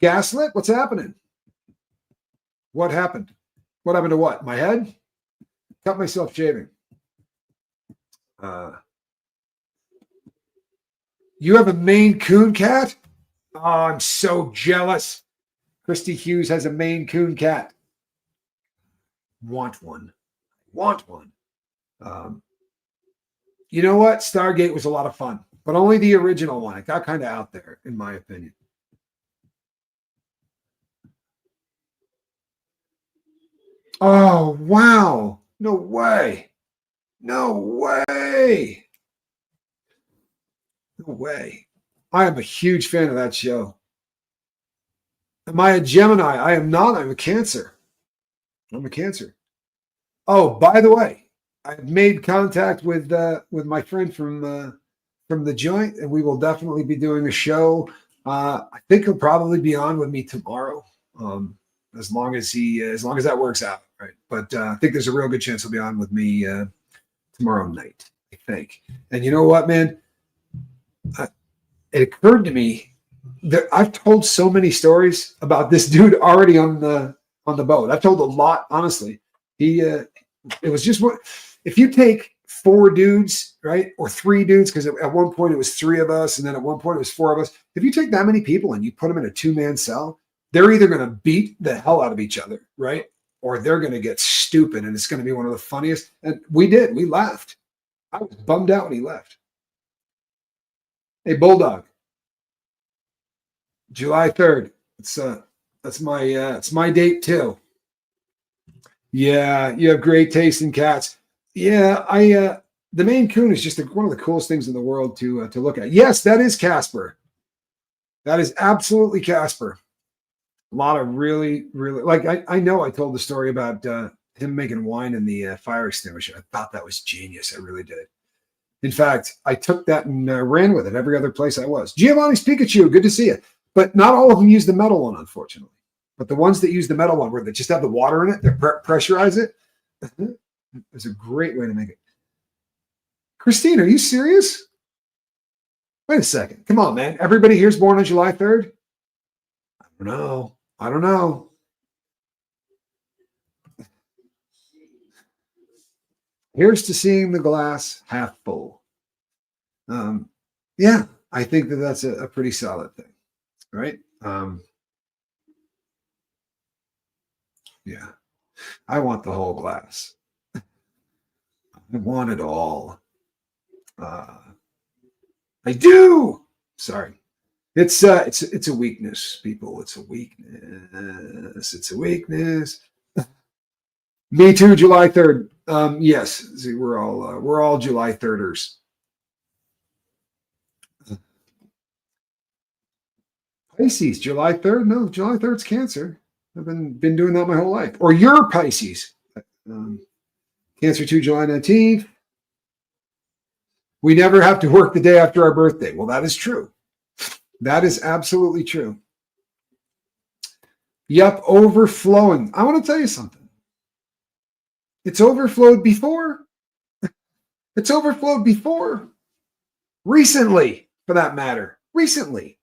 Gaslit, what's happening? What happened? What happened to what? My head? Cut myself shaving. You have a Maine Coon cat? Oh, I'm so jealous. Christy Hughes has a Maine Coon cat. Want one. You know what? Stargate was a lot of fun, but only the original one. It got kind of out there, in my opinion. Oh, wow. No way. I am a huge fan of that show. Am I a Gemini? I am not. I'm a Cancer. Oh, by the way, I've made contact with my friend from the joint, and we will definitely be doing a show. I think he'll probably be on with me tomorrow, as long as that works out, right? But I think there's a real good chance he'll be on with me tomorrow night. I think. And you know what, man? It occurred to me that I've told so many stories about this dude already on the boat. I've told a lot, honestly. It was just what if you take 4 dudes, right, or 3 dudes, because at one point it was 3 of us, and then at one point it was 4 of us. If you take that many people and you put them in a 2-man cell, they're either going to beat the hell out of each other, right, or they're going to get stupid, and it's going to be one of the funniest. And we did. We laughed. I was bummed out when he left. Hey, Bulldog, July 3rd. It's my date too. Yeah, you have great taste in cats. Yeah, the Maine Coon is just one of the coolest things in the world to look at. Yes, that is Casper. That is absolutely Casper. A lot of really, really like I know I told the story about him making wine in the fire extinguisher. I thought that was genius. I really did. In fact, I took that and ran with it every other place I was. Giovanni's Pikachu, good to see you. But not all of them use the metal one, unfortunately. But the ones that use the metal one, where they just have the water in it, they pressurize it. It's a great way to make it. Christine, are you serious? Wait a second. Come on, man. Everybody here's born on July 3rd? I don't know. Here's to seeing the glass half full. Yeah, I think that's a pretty solid thing, right? Yeah, I want the whole glass. I want it all. I do. Sorry. It's a weakness, people. It's a weakness. Me too, July 3rd. Yes, see, we're all July 3rders. Pisces, July 3rd? No, July 3rd's Cancer. I've been doing that my whole life. Or you're Pisces. Cancer 2, July 19th. We never have to work the day after our birthday. Well, that is true. That is absolutely true. Yep, overflowing. I want to tell you something. It's overflowed before. It's overflowed before. Recently, for that matter. Recently.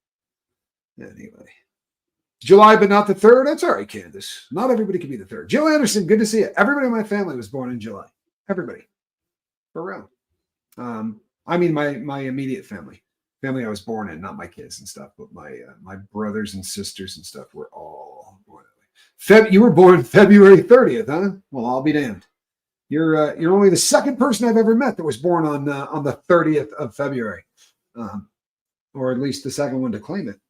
Anyway. July, but not the 3rd. That's all right, Candace. Not everybody can be the 3rd. Jill Anderson, good to see you. Everybody in my family was born in July. Everybody. For real. I mean, my immediate family I was born in, not my kids and stuff, but my brothers and sisters and stuff were all born that way. You were born February 30th, huh? Well, I'll be damned. You're only the second person I've ever met that was born on the 30th of February, or at least the second one to claim it.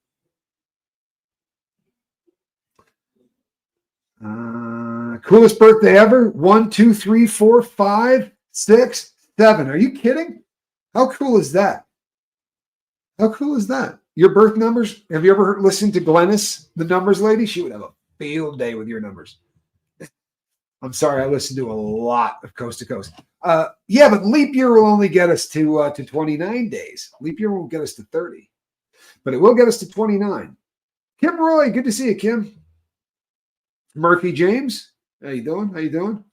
Coolest birthday ever. 1, 2, 3, 4, 5, 6, 7. Are you kidding? How cool is that? How cool is that? Your birth numbers? Have you ever listened to Glennis, the numbers lady? She would have a field day with your numbers. I'm sorry, I listened to a lot of Coast to Coast. Yeah, but leap year will only get us to 29 days. Leap year won't get us to 30, but it will get us to 29. Kim Roy, good to see you, Kim. Murphy James, how you doing? How you doing?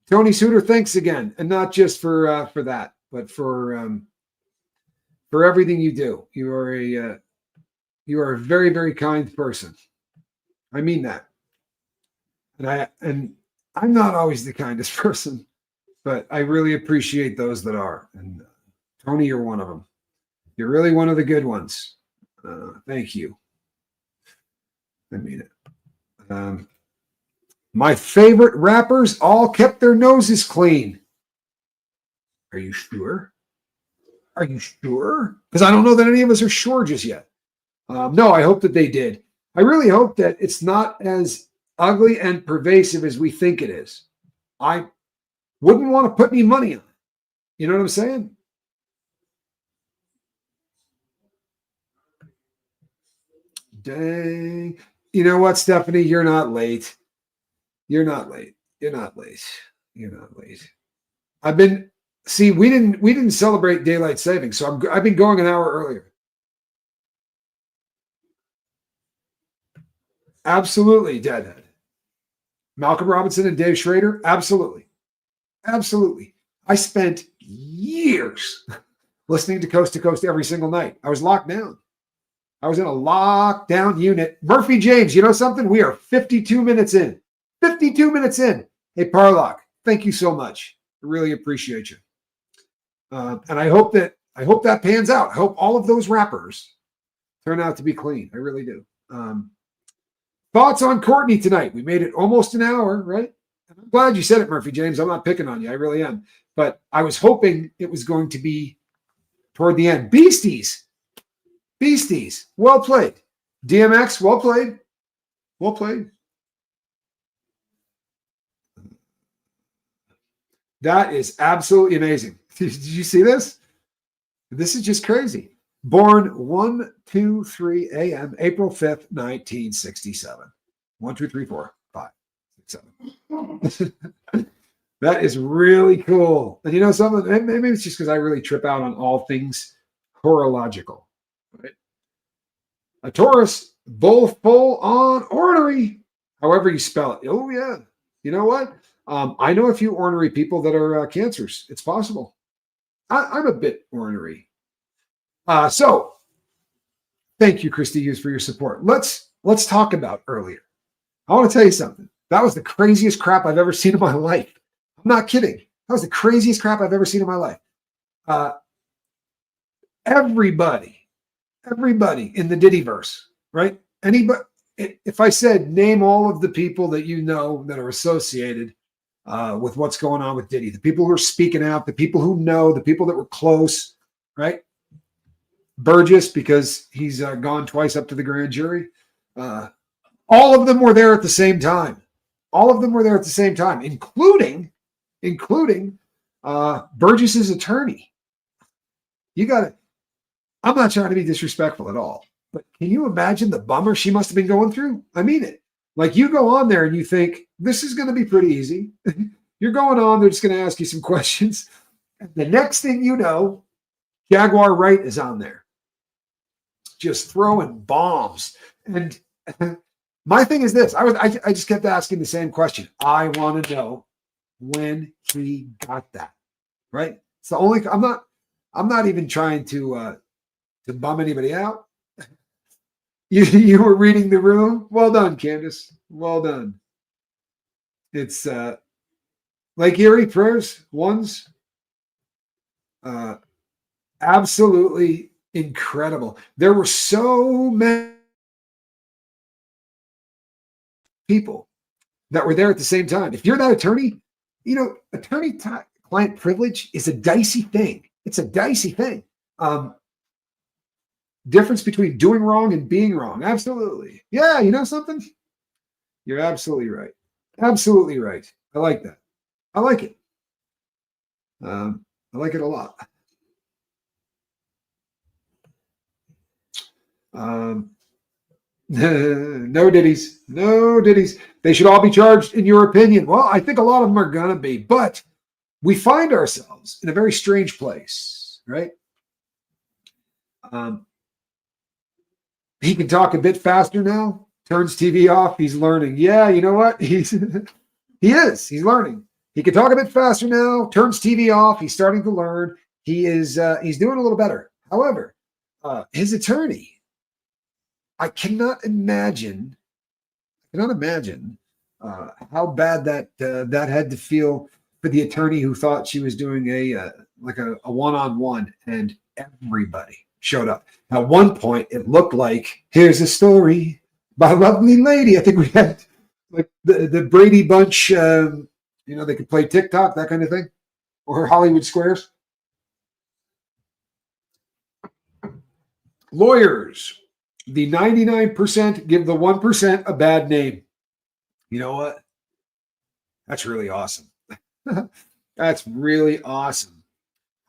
Tony Suter, thanks again, and not just for that, but for everything you do. You are a very, very kind person. I mean that. And I'm not always the kindest person, but I really appreciate those that are. And Tony, you're one of them. You're really one of the good ones. Thank you. I mean it. My favorite rappers all kept their noses clean. Are you sure? Are you sure? Because I don't know that any of us are sure just yet. No, I hope that they did. I really hope that it's not as ugly and pervasive as we think it is. I wouldn't want to put any money on it. You know what I'm saying? Dang. You know what, Stephanie? You're not late. You're not late. You're not late. You're not late. We didn't celebrate daylight savings, so I've been going an hour earlier. Absolutely, Deadhead. Malcolm Robinson and Dave Schrader, absolutely. Absolutely. I spent years listening to Coast every single night. I was locked down. I was in a lockdown unit. Murphy James, you know something? We are 52 minutes in. 52 minutes in. Hey, Parlock, thank you so much. I really appreciate you. And I hope that pans out. I hope all of those rappers turn out to be clean. I really do. Thoughts on Courtney tonight? We made it almost an hour, right? I'm glad you said it, Murphy James. I'm not picking on you. I really am. But I was hoping it was going to be toward the end. Beasties. Well played. DMX, well played. Well played. That is absolutely amazing. Did you see this? This is just crazy. Born 1:23 a.m., April 5th, 1967. 1, 2, 3, 4, 5, 6, 7. That is really cool. And you know something? Maybe it's just because I really trip out on all things horological. Right? A Taurus, bull full on ornery, however you spell it. Oh, yeah. You know what? I know a few ornery people that are cancers. It's possible. I'm a bit ornery. So thank you, Christy Hughes, for your support. Let's talk about earlier. I want to tell you something. That was the craziest crap I've ever seen in my life. I'm not kidding. That was the craziest crap I've ever seen in my life. Everybody in the Diddy verse, right? Anybody, if I said name all of the people that you know that are associated with what's going on with Diddy, the people who are speaking out, the people who know, the people that were close, right? Burgess, because he's gone twice up to the grand jury. All of them were there at the same time. All of them were there at the same time, including Burgess's attorney. You got it. I'm not trying to be disrespectful at all, but can you imagine the bummer she must have been going through? I mean it. Like you go on there and you think this is going to be pretty easy. You're going on, they're just going to ask you some questions. And the next thing you know, Jaguar Wright is on there, just throwing bombs. And my thing is this: I just kept asking the same question. I want to know when he got that. Right? It's the only. I'm not even trying to bum anybody out. You were reading the room. Well done, Candace. Well done. It's Lake Erie prayers ones. Absolutely incredible. There were so many people that were there at the same time. If you're that attorney, you know, attorney-client privilege is a dicey thing. It's a dicey thing. Difference between doing wrong and being wrong. Absolutely. Yeah, you know something? You're absolutely right. Absolutely right. I like that. I like it. I like it a lot. Um, no Diddies. No Diddies. They should all be charged, in your opinion. Well, I think a lot of them are going to be, but we find ourselves in a very strange place, right? Um, he can talk a bit faster now, turns TV off. He's learning. Yeah, you know what? He is. He's learning. He can talk a bit faster now, turns TV off. He's starting to learn. He's doing a little better. However, his attorney, I cannot imagine how bad that had to feel for the attorney who thought she was doing a one-on-one, and everybody showed up. At one point, it looked like, here's a story by a lovely lady. I think we had like the Brady Bunch. They could play TikTok, that kind of thing, or Hollywood Squares. Lawyers, the 99% give the 1% a bad name. You know what? That's really awesome. That's really awesome.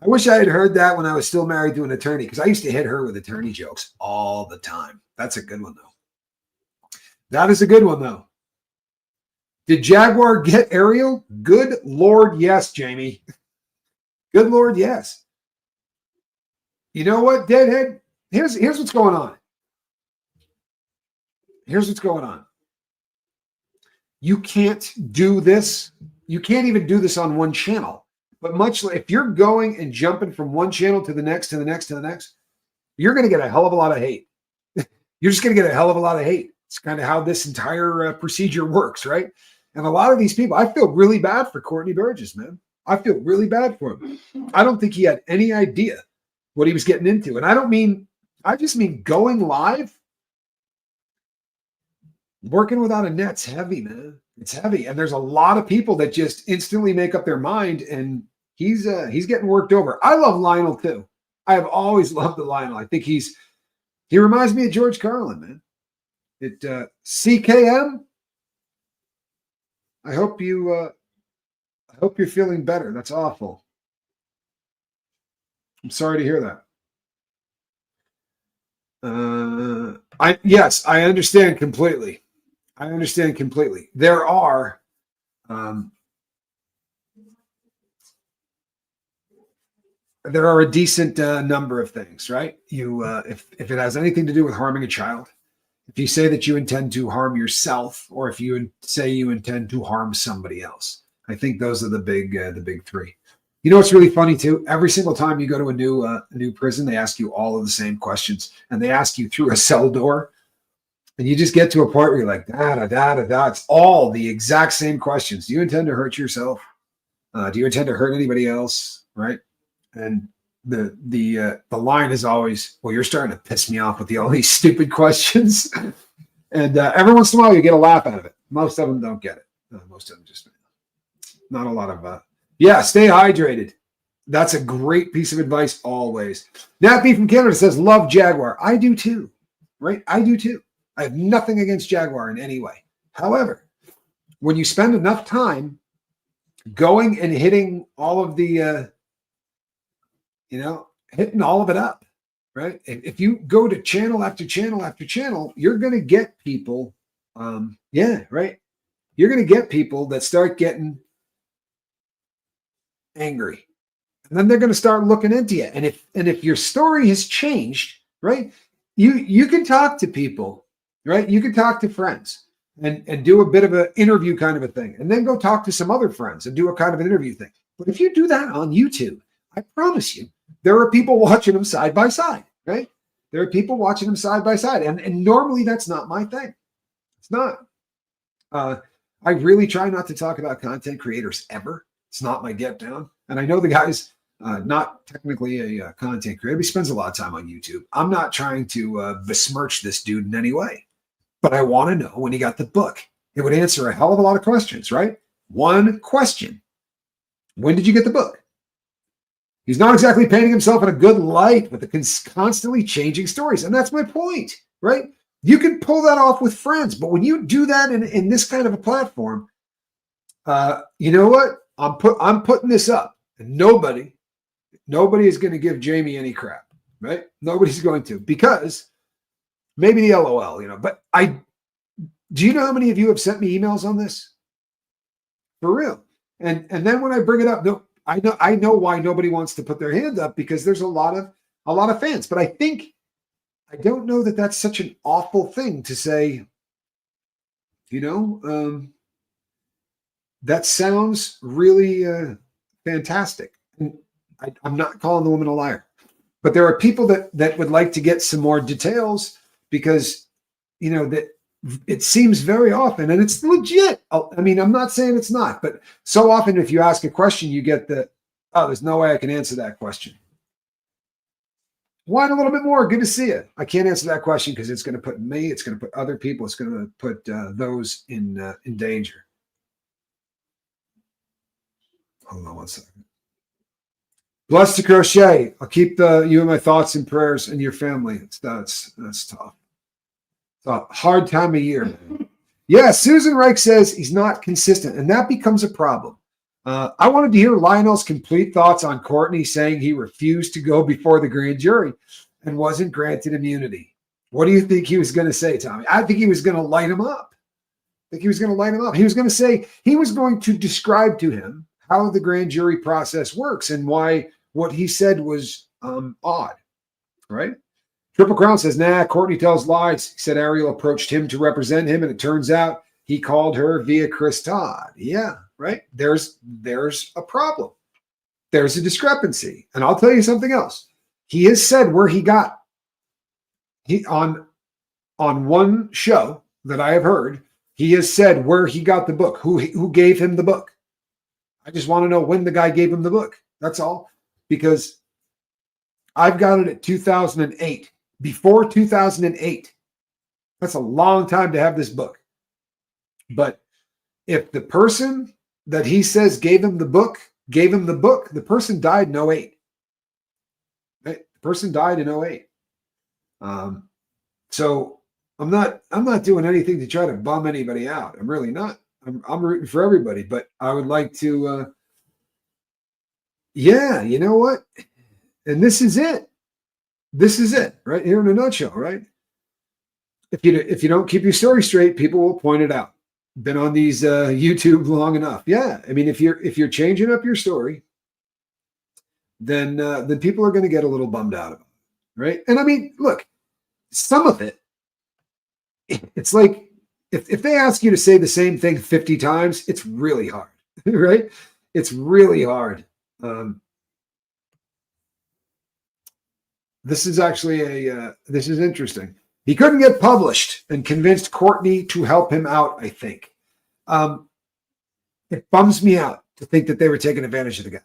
I wish I had heard that when I was still married to an attorney, because I used to hit her with attorney jokes all the time. That's a good one, though. That is a good one, though. Did Jaguar get Ariel? Good Lord, yes, Jamie. Good Lord, yes. You know what, Deadhead? Here's what's going on. Here's what's going on. You can't do this. You can't even do this on one channel. But much like if you're going and jumping from one channel to the next, to the next, to the next, you're going to get a hell of a lot of hate. You're just going to get a hell of a lot of hate. It's kind of how this entire procedure works, right? And a lot of these people, I feel really bad for Courtney Burgess, man. I feel really bad for him. I don't think he had any idea what he was getting into. And I just mean going live. Working without a net's heavy, man. It's heavy. And there's a lot of people that just instantly make up their mind, and he's getting worked over. I love Lionel too. I have always loved the Lionel. I think he reminds me of George Carlin, man. CKM. I hope you're feeling better. That's awful. I'm sorry to hear that. I understand completely. There are a decent number of things, right? If it has anything to do with harming a child, if you say that you intend to harm yourself, or if you say you intend to harm somebody else, I think those are the big three. You know what's really funny too? Every single time you go to a new prison, they ask you all of the same questions, and they ask you through a cell door. And you just get to a point where you're like, It's all the exact same questions. Do you intend to hurt yourself? Do you intend to hurt anybody else? Right? And the line is always, well, you're starting to piss me off with all these stupid questions. And every once in a while, you get a laugh out of it. Most of them don't get it. Most of them just not a lot of. Stay hydrated. That's a great piece of advice always. Nat B from Canada says, love Jaguar. I do too. Right? I do too. I have nothing against Jaguar in any way. However, when you spend enough time going and hitting all of the, hitting all of it up, right? If you go to channel after channel after channel, you're going to get people, right? You're going to get people that start getting angry. And then they're going to start looking into you. And if your story has changed, right? You can talk to people. Right? You can talk to friends and do a bit of an interview kind of a thing, and then go talk to some other friends and do a kind of an interview thing. But if you do that on YouTube, I promise you, there are people watching them side by side, right? There are people watching them side by side. And normally that's not my thing. It's not. I really try not to talk about content creators ever. It's not my get down. And I know the guy's not technically a content creator. He spends a lot of time on YouTube. I'm not trying to besmirch this dude in any way. But I want to know when he got the book. It would answer a hell of a lot of questions, right? One question. When did you get the book? He's not exactly painting himself in a good light with the constantly changing stories. And that's my point, right? You can pull that off with friends. But when you do that in this kind of a platform, You know what? I'm putting this up, and nobody is going to give Jamie any crap, right? Nobody's going to, because maybe the LOL, But do you know how many of you have sent me emails on this? For real. And then when I bring it up, no, I know why nobody wants to put their hand up, because there's a lot of fans. But I don't know that that's such an awful thing to say. That sounds really fantastic. And I'm not calling the woman a liar, but there are people that would like to get some more details, because that it seems very often, and it's legit. I mean, I'm not saying it's not, but so often if you ask a question, you get there's no way I can answer that question. Whine a little bit more. Good to see you. I can't answer that question because it's going to put me, it's going to put other people, it's going to put those in danger. Hold on 1 second. Blessed to crochet. I'll keep you in my thoughts and prayers and your family. That's tough. It's a hard time of year. Yeah, Susan Reich says he's not consistent, and that becomes a problem. I wanted to hear Lionel's complete thoughts on Courtney saying he refused to go before the grand jury and wasn't granted immunity. What do you think he was going to say, Tommy? I think he was going to light him up. He was going to say he was going to describe to him how the grand jury process works and why what he said was odd, right? Triple Crown says, nah, Courtney tells lies. He said Ariel approached him to represent him, and it turns out he called her via Chris Todd. Yeah, right? There's a problem. There's a discrepancy. And I'll tell you something else. He has said where he got, on one show that I have heard, he has said where he got the book, who gave him the book. I just want to know when the guy gave him the book. That's all. Because I've got it at 2008. Before 2008. That's a long time to have this book. But if the person that he says gave him the book, the person died in 08. Right? The person died in 08. So I'm not doing anything to try to bum anybody out. I'm really not. I'm rooting for everybody, but I would like to, you know what? And this is it. This is it right here in a nutshell, right? If you don't keep your story straight, people will point it out. Been on these YouTube long enough. Yeah. I mean, if you're changing up your story, then people are going to get a little bummed out of it. Right. And I mean, look, some of it, it's like, if they ask you to say the same thing 50 times, it's really hard, right? It's really hard. This is actually this is interesting. He couldn't get published and convinced Courtney to help him out, I think. It bums me out to think that they were taking advantage of the guy.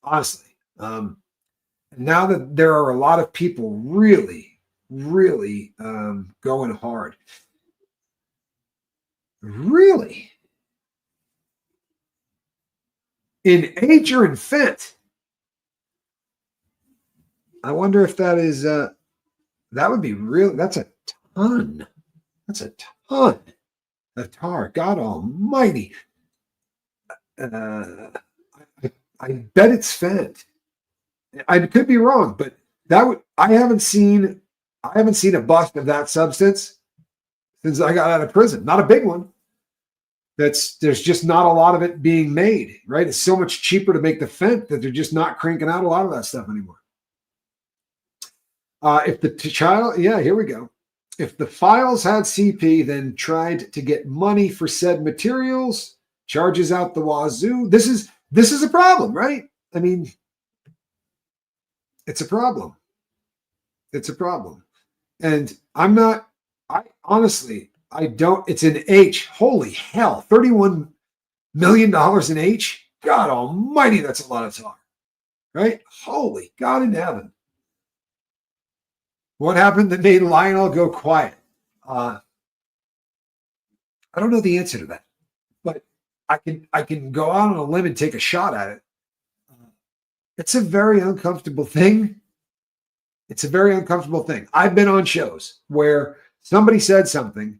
Honestly. Now that there are a lot of people really, really going hard. Really? In age or in Fent? I wonder if that is, that would be real. That's a ton. That's a ton of tar. God almighty. I bet it's Fent. I could be wrong, but I haven't seen a bust of that substance since I got out of prison. Not a big one. There's just not a lot of it being made, right? It's so much cheaper to make the Fent that they're just not cranking out a lot of that stuff anymore. If the child, here we go. If the files had CP, then tried to get money for said materials, charges out the wazoo. This is a problem, right? I mean, it's a problem. It's a problem. And I don't, it's an H. Holy hell, $31 million in H? God almighty, that's a lot of talk, right? Holy God in heaven. What happened that made Lionel go quiet? I don't know the answer to that, but I can go out on a limb and take a shot at it. It's a very uncomfortable thing. It's a very uncomfortable thing. I've been on shows where somebody said something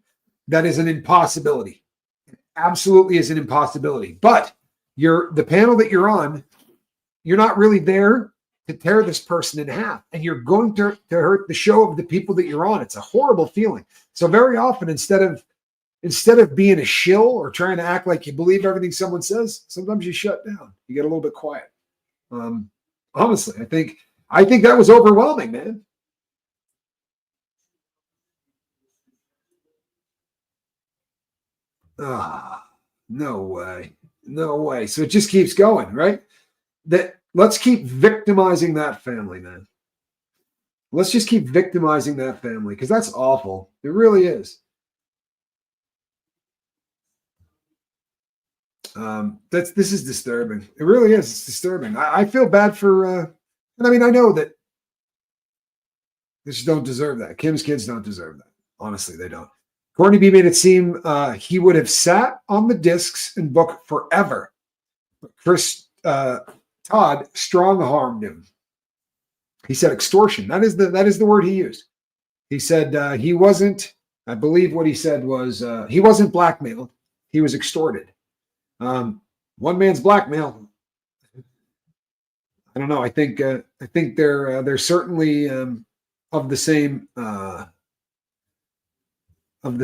that is an impossibility. absolutely is an impossibility. But the panel that you're on, you're not really there to tear this person in half, and you're going to hurt the show of the people that you're on. It's a horrible feeling. So very often, instead of being a shill or trying to act like you believe everything someone says, sometimes you shut down. You get a little bit quiet. Honestly, I think that was overwhelming, man. No way. No way. So it just keeps going, right? Let's keep victimizing that family, man. Let's just keep victimizing that family because that's awful. It really is. This is disturbing. It really is. It's disturbing. I feel bad for and I mean I know that they just don't deserve that. Kim's kids don't deserve that. Honestly, they don't. Courtney B made it seem he would have sat on the discs and book forever. But Chris Todd strong-armed him. He said extortion. That is the word he used. He said he wasn't, I believe what he said was he wasn't blackmailed. He was extorted. One man's blackmail. I don't know. I think they're certainly of the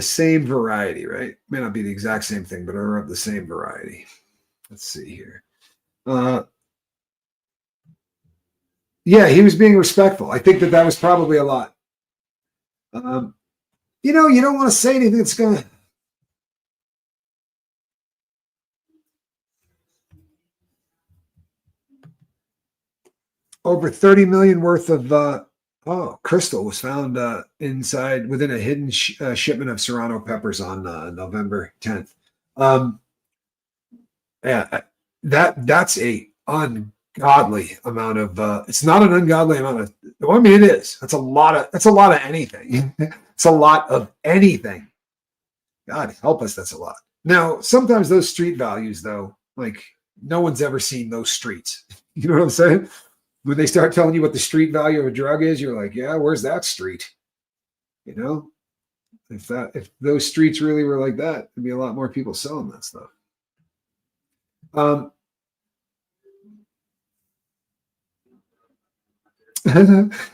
same variety, right? May not be the exact same thing, but are of the same variety. Let's see here. Yeah, he was being respectful. I think that was probably a lot. You don't want to say anything that's going to. Over 30 million worth of crystal was found inside within a hidden shipment of Serrano peppers on November 10th. Yeah, that's a ungodly amount of. It's not an ungodly amount of. I mean, it is. That's a lot of anything. It's a lot of anything. God help us, that's a lot. Now, sometimes those street values, though, like no one's ever seen those streets. You know what I'm saying? When they start telling you what the street value of a drug is, you're like, yeah, where's that street? You know, if those streets really were like that, there'd be a lot more people selling that stuff.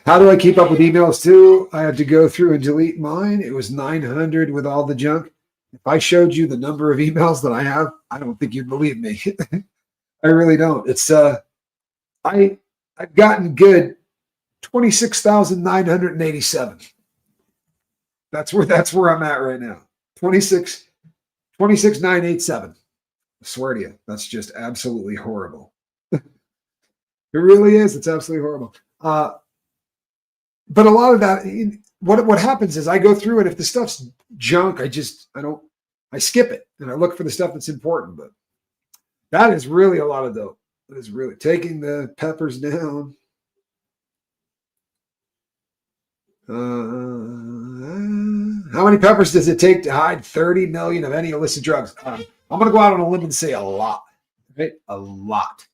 How do I keep up with emails too? I had to go through and delete mine. It was 900 with all the junk. If I showed you the number of emails that I have, I don't think you'd believe me. I really don't. It's I've gotten good 26,987. That's where I'm at right now. 26,987. I swear to you, that's just absolutely horrible. It really is. It's absolutely horrible. But a lot of that, what happens is I go through it. If the stuff's junk, I skip it and I look for the stuff that's important. But that is really a lot of dope. That is really taking the peppers down. How many peppers does it take to hide 30 million of any illicit drugs? I'm going to go out on a limb and say a lot. Right? A lot.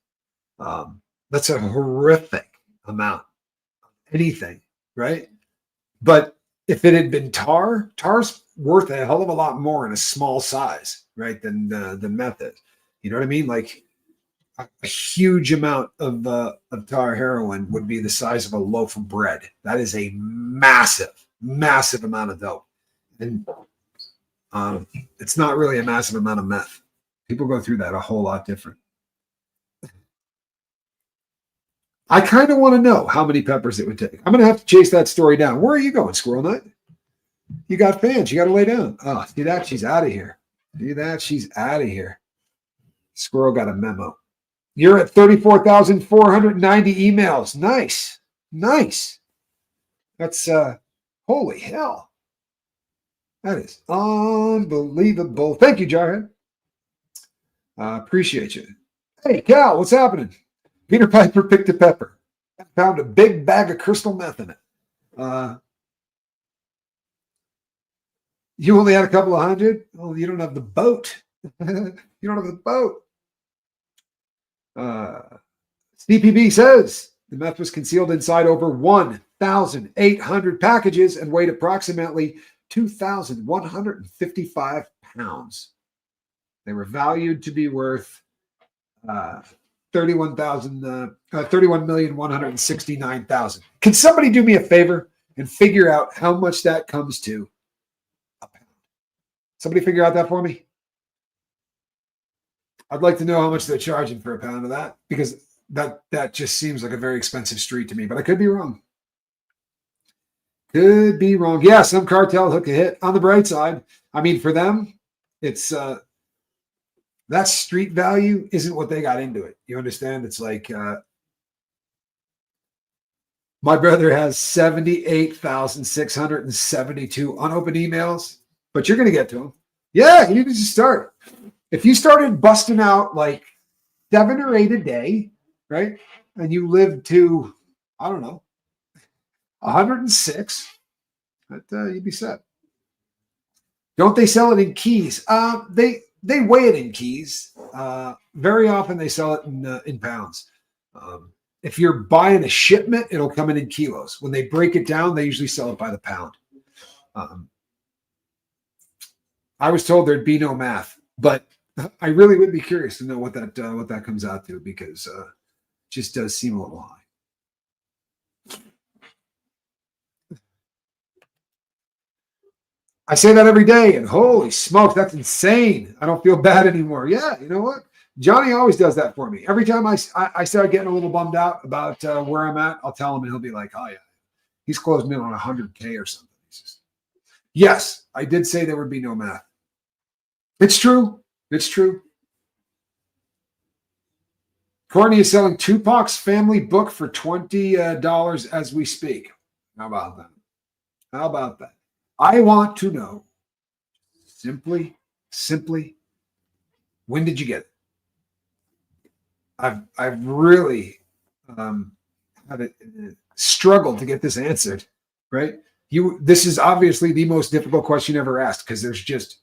That's a horrific amount of anything, right? But if it had been tar's worth a hell of a lot more in a small size, right, than meth is. You know what I mean? Like a huge amount of tar heroin would be the size of a loaf of bread. That is a massive, massive amount of dope. And it's not really a massive amount of meth. People go through that a whole lot different. I kind of want to know how many peppers it would take. I'm going to have to chase that story down. Where are you going, Squirrel Nut? You got fans. You got to lay down. Oh, see that? She's out of here. See that? She's out of here. Squirrel got a memo. You're at 34,490 emails. Nice. Nice. That's holy hell. That is unbelievable. Thank you, Jarhead. Appreciate you. Hey, Cal, what's happening? Peter Piper picked a pepper and found a big bag of crystal meth in it. You only had a couple of hundred? Oh, you don't have the boat. You don't have the boat. CPB says the meth was concealed inside over 1,800 packages and weighed approximately 2,155 pounds. They were valued to be worth 31,169,000. Can somebody do me a favor and figure out how much that comes to a pound? Somebody figure out that for me? I'd like to know how much they're charging for a pound of that, because that just seems like a very expensive street to me, but I could be wrong. Could be wrong. Yeah, some cartel hook a hit. On the bright side, I mean, for them, it's that street value isn't what they got into it. You understand? It's like my brother has 78,672 unopened emails, but you're going to get to them. Yeah, you need to just start. If you started busting out like 7 or 8 a day, right? And you lived to, I don't know, 106, you'd be set. Don't they sell it in keys? They weigh it in keys. Very often they sell it in pounds. If you're buying a shipment, it'll come in kilos. When they break it down, they usually sell it by the pound. I was told there'd be no math, but I really would be curious to know what that comes out to, because it just does seem a little high. I say that every day, and holy smokes, that's insane. I don't feel bad anymore. Yeah, you know what? Johnny always does that for me. Every time I start getting a little bummed out about where I'm at, I'll tell him, and he'll be like, "Oh yeah, he's closed me in on 100K or something." He says, yes, I did say there would be no math. It's true. It's true. Courtney is selling Tupac's family book for $20 as we speak. How about that? How about that? I want to know simply, when did you get it? I've really had a struggled to get this answered, right? This is obviously the most difficult question ever asked, because there's just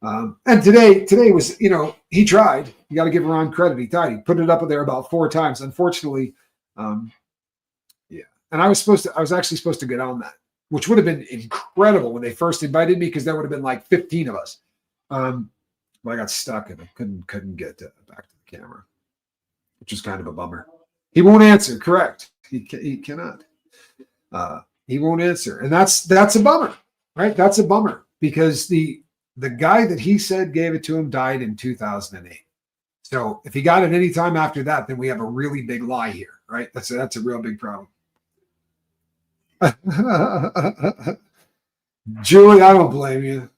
and today was, he tried. You got to give Ron credit. He tried. He put it up there about 4 times. Unfortunately, yeah. And I was actually supposed to get on that, which would have been incredible when they first invited me, because there would have been like 15 of us. But I got stuck and I couldn't get back to the camera, which is kind of a bummer. He won't answer. Correct. He cannot. He won't answer, and that's a bummer, right? That's a bummer, because the guy that he said gave it to him died in 2008. So if he got it any time after that, then we have a really big lie here, right? That's a real big problem. Julie, I don't blame you.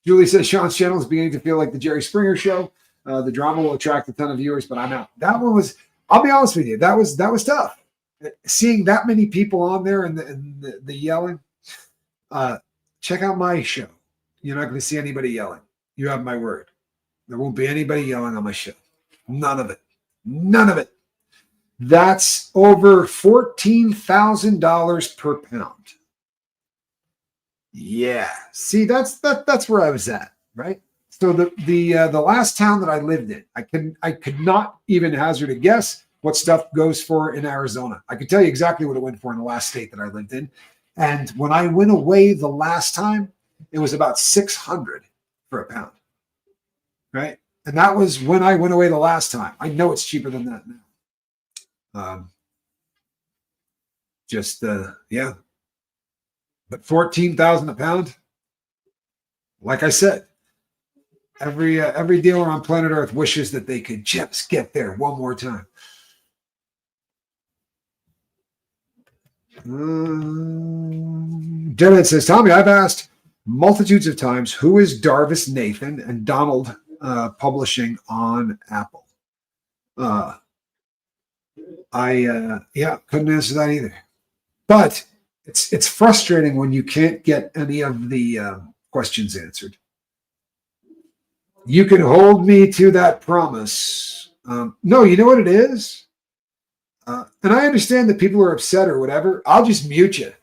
Julie says Sean's channel is beginning to feel like the Jerry Springer show. The drama will attract a ton of viewers, but I'm out. That one was, I'll be honest with you, that was tough. Seeing that many people on there and the yelling. Check out my show. You're not going to see anybody yelling. You have my word. There won't be anybody yelling on my show. None of it. That's over $14,000 per pound. Yeah. See, that's where I was at, right? So the last town that I lived in, I could not even hazard a guess what stuff goes for in Arizona. I could tell you exactly what it went for in the last state that I lived in. And when I went away the last time, it was about $600 for a pound, right? And that was when I went away the last time. I know it's cheaper than that now. Yeah. But $14,000 a pound, like I said, every dealer on planet Earth wishes that they could just get there one more time. Janet says, Tommy, I've asked multitudes of times, who is Darvis Nathan and Donald Publishing on Apple? I couldn't answer that either. But it's frustrating when you can't get any of the questions answered. You can hold me to that promise. No, you know what it is? And I understand that people are upset or whatever. I'll just mute you.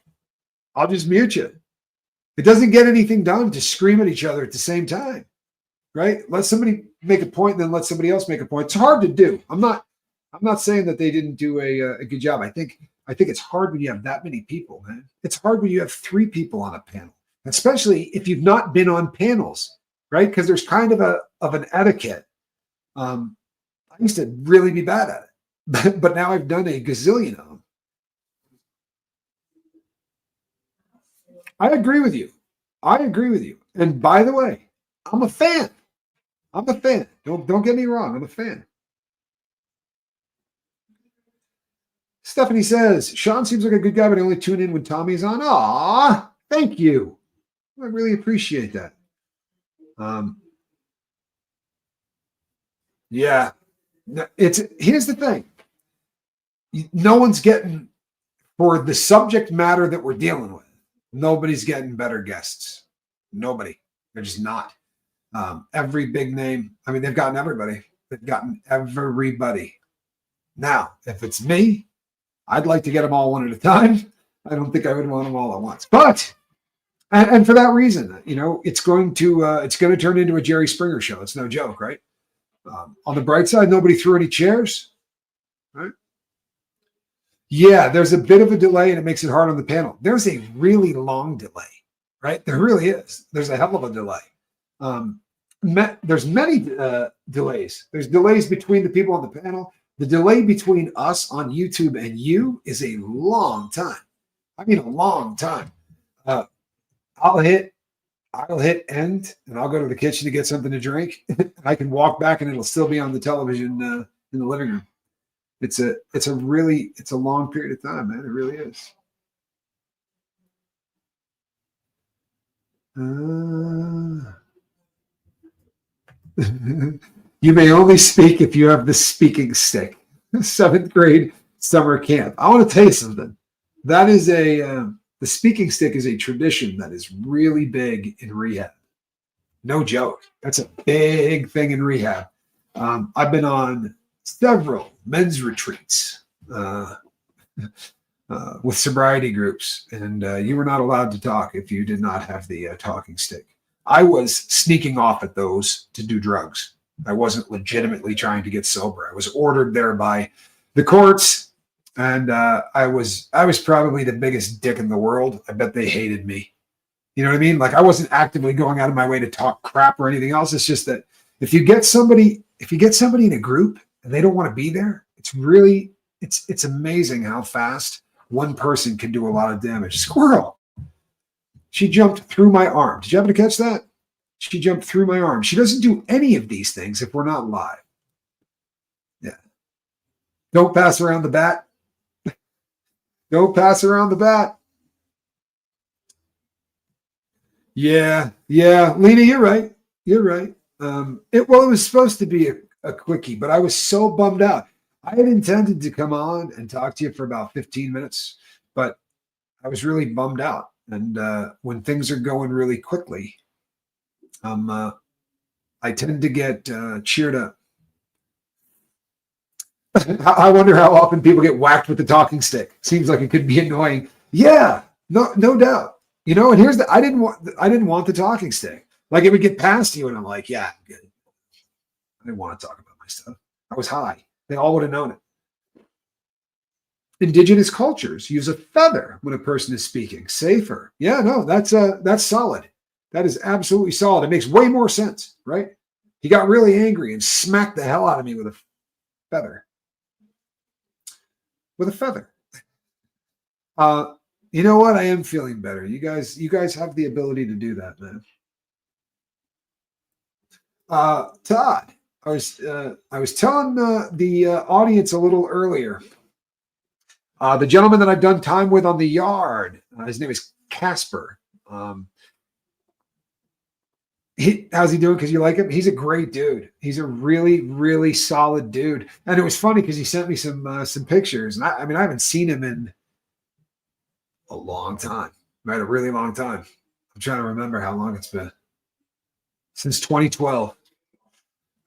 It doesn't get anything done to scream at each other at the same time, right? Let somebody make a point, and then let somebody else make a point. It's hard to do. I'm not saying that they didn't do a good job. I think it's hard when you have that many people, man. It's hard when you have 3 people on a panel, especially if you've not been on panels, right? Because there's kind of an etiquette. I used to really be bad at it, but now I've done a gazillion of them. I agree with you. I agree with you. And by the way, I'm a fan. I'm a fan. Don't get me wrong. I'm a fan. Stephanie says, Sean seems like a good guy, but I only tune in when Tommy's on. Aw, thank you. I really appreciate that. Yeah. Here's the thing. No one's getting, for the subject matter that we're dealing with, nobody's getting better guests. Nobody. They're just not. Every big name, I mean, they've gotten everybody. They've gotten everybody. Now, if it's me, I'd like to get them all one at a time. I don't think I would want them all at once. But, and for that reason, it's going to turn into a Jerry Springer show. It's no joke, right? On the bright side, nobody threw any chairs, right? Yeah, there's a bit of a delay and it makes it hard on the panel. There's a really long delay, right? There really is. There's a hell of a delay. There's many delays. There's delays between the people on the panel. The delay between us on YouTube and you is a long time. I mean, a long time. I'll hit end and I'll go to the kitchen to get something to drink. I can walk back and it'll still be on the television in the living room. It's a long period of time, man. It really is. You may only speak if you have the speaking stick. 7th grade summer camp. I want to tell you something. That is the speaking stick is a tradition that is really big in rehab. No joke. That's a big thing in rehab. I've been on several men's retreats with sobriety groups, and you were not allowed to talk if you did not have the talking stick. I was sneaking off at those to do drugs. I wasn't legitimately trying to get sober. I was ordered there by the courts, and I was probably the biggest dick in the world. I bet they hated me. You know what I mean? Like, I wasn't actively going out of my way to talk crap or anything else. It's just that if you get somebody in a group and they don't want to be there, it's amazing how fast one person can do a lot of damage. Squirrel. She jumped through my arm. Did you happen to catch that? She jumped through my arm. She doesn't do any of these things if we're not live. Yeah. Don't pass around the bat. Don't pass around the bat. Yeah. Lena, you're right. It was supposed to be a quickie, but I was so bummed out. I had intended to come on and talk to you for about 15 minutes, but I was really bummed out. And when things are going really quickly, I tend to get cheered up. I wonder how often people get whacked with the talking stick. Seems like it could be annoying. Yeah, no doubt. And here's I didn't want the talking stick. Like, it would get past you, and I'm like, yeah, I'm good. I didn't want to talk about my stuff. I was high. They all would have known it. Indigenous cultures use a feather when a person is speaking. Safer. Yeah, no, that's solid. That is absolutely solid. It makes way more sense, right? He got really angry and smacked the hell out of me with a feather. With a feather. You know what? I am feeling better. You guys have the ability to do that, man. Todd, I was telling the audience a little earlier. The gentleman that I've done time with on the yard, his name is Casper. How's he doing? Because you like him? He's a great dude. He's a really, really solid dude. And it was funny because he sent me some pictures. And I haven't seen him in a long time, right? A really long time. I'm trying to remember how long it's been. Since 2012.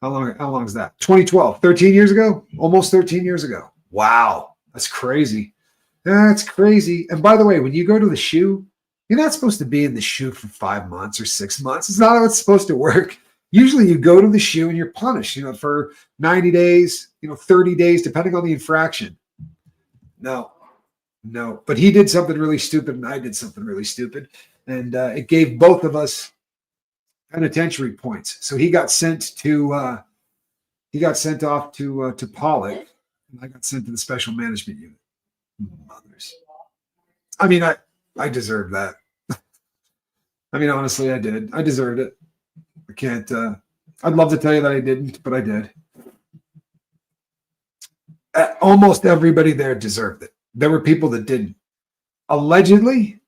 How long is that? 2012. 13 years ago? Almost 13 years ago. Wow. That's crazy. That's crazy. And by the way, when you go to the shoe, you're not supposed to be in the shoe for 5 months or 6 months. It's not how it's supposed to work. Usually you go to the shoe and you're punished, for 90 days, 30 days, depending on the infraction. No. But he did something really stupid and I did something really stupid. And it gave both of us penitentiary points. So he got sent to off to Pollock, and I got sent to the special management unit. Mothers. I mean, I deserved that. I mean, honestly, I did. I deserved it. I can't. I'd love to tell you that I didn't, but I did. Almost everybody there deserved it. There were people that didn't. Allegedly,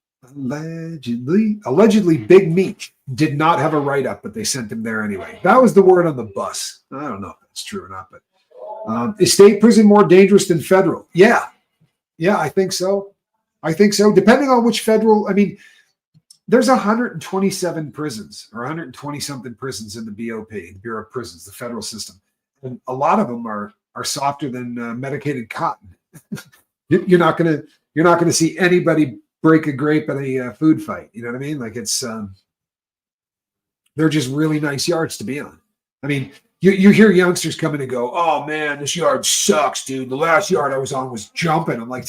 Big Meat did not have a write-up, but they sent him there anyway. That was the word on the bus. I don't know if that's true or not, but is state prison more dangerous than federal? Yeah, I think so. Depending on which federal. I mean, there's 127 prisons or 120 something prisons in the BOP, the Bureau of Prisons, the federal system, and a lot of them are softer than medicated cotton. You're not gonna see anybody break a grape at a food fight. You know what I mean? Like it's they're just really nice yards to be on. I mean, you hear youngsters come in and go, "Oh man, this yard sucks, dude. The last yard I was on was jumping." I'm like,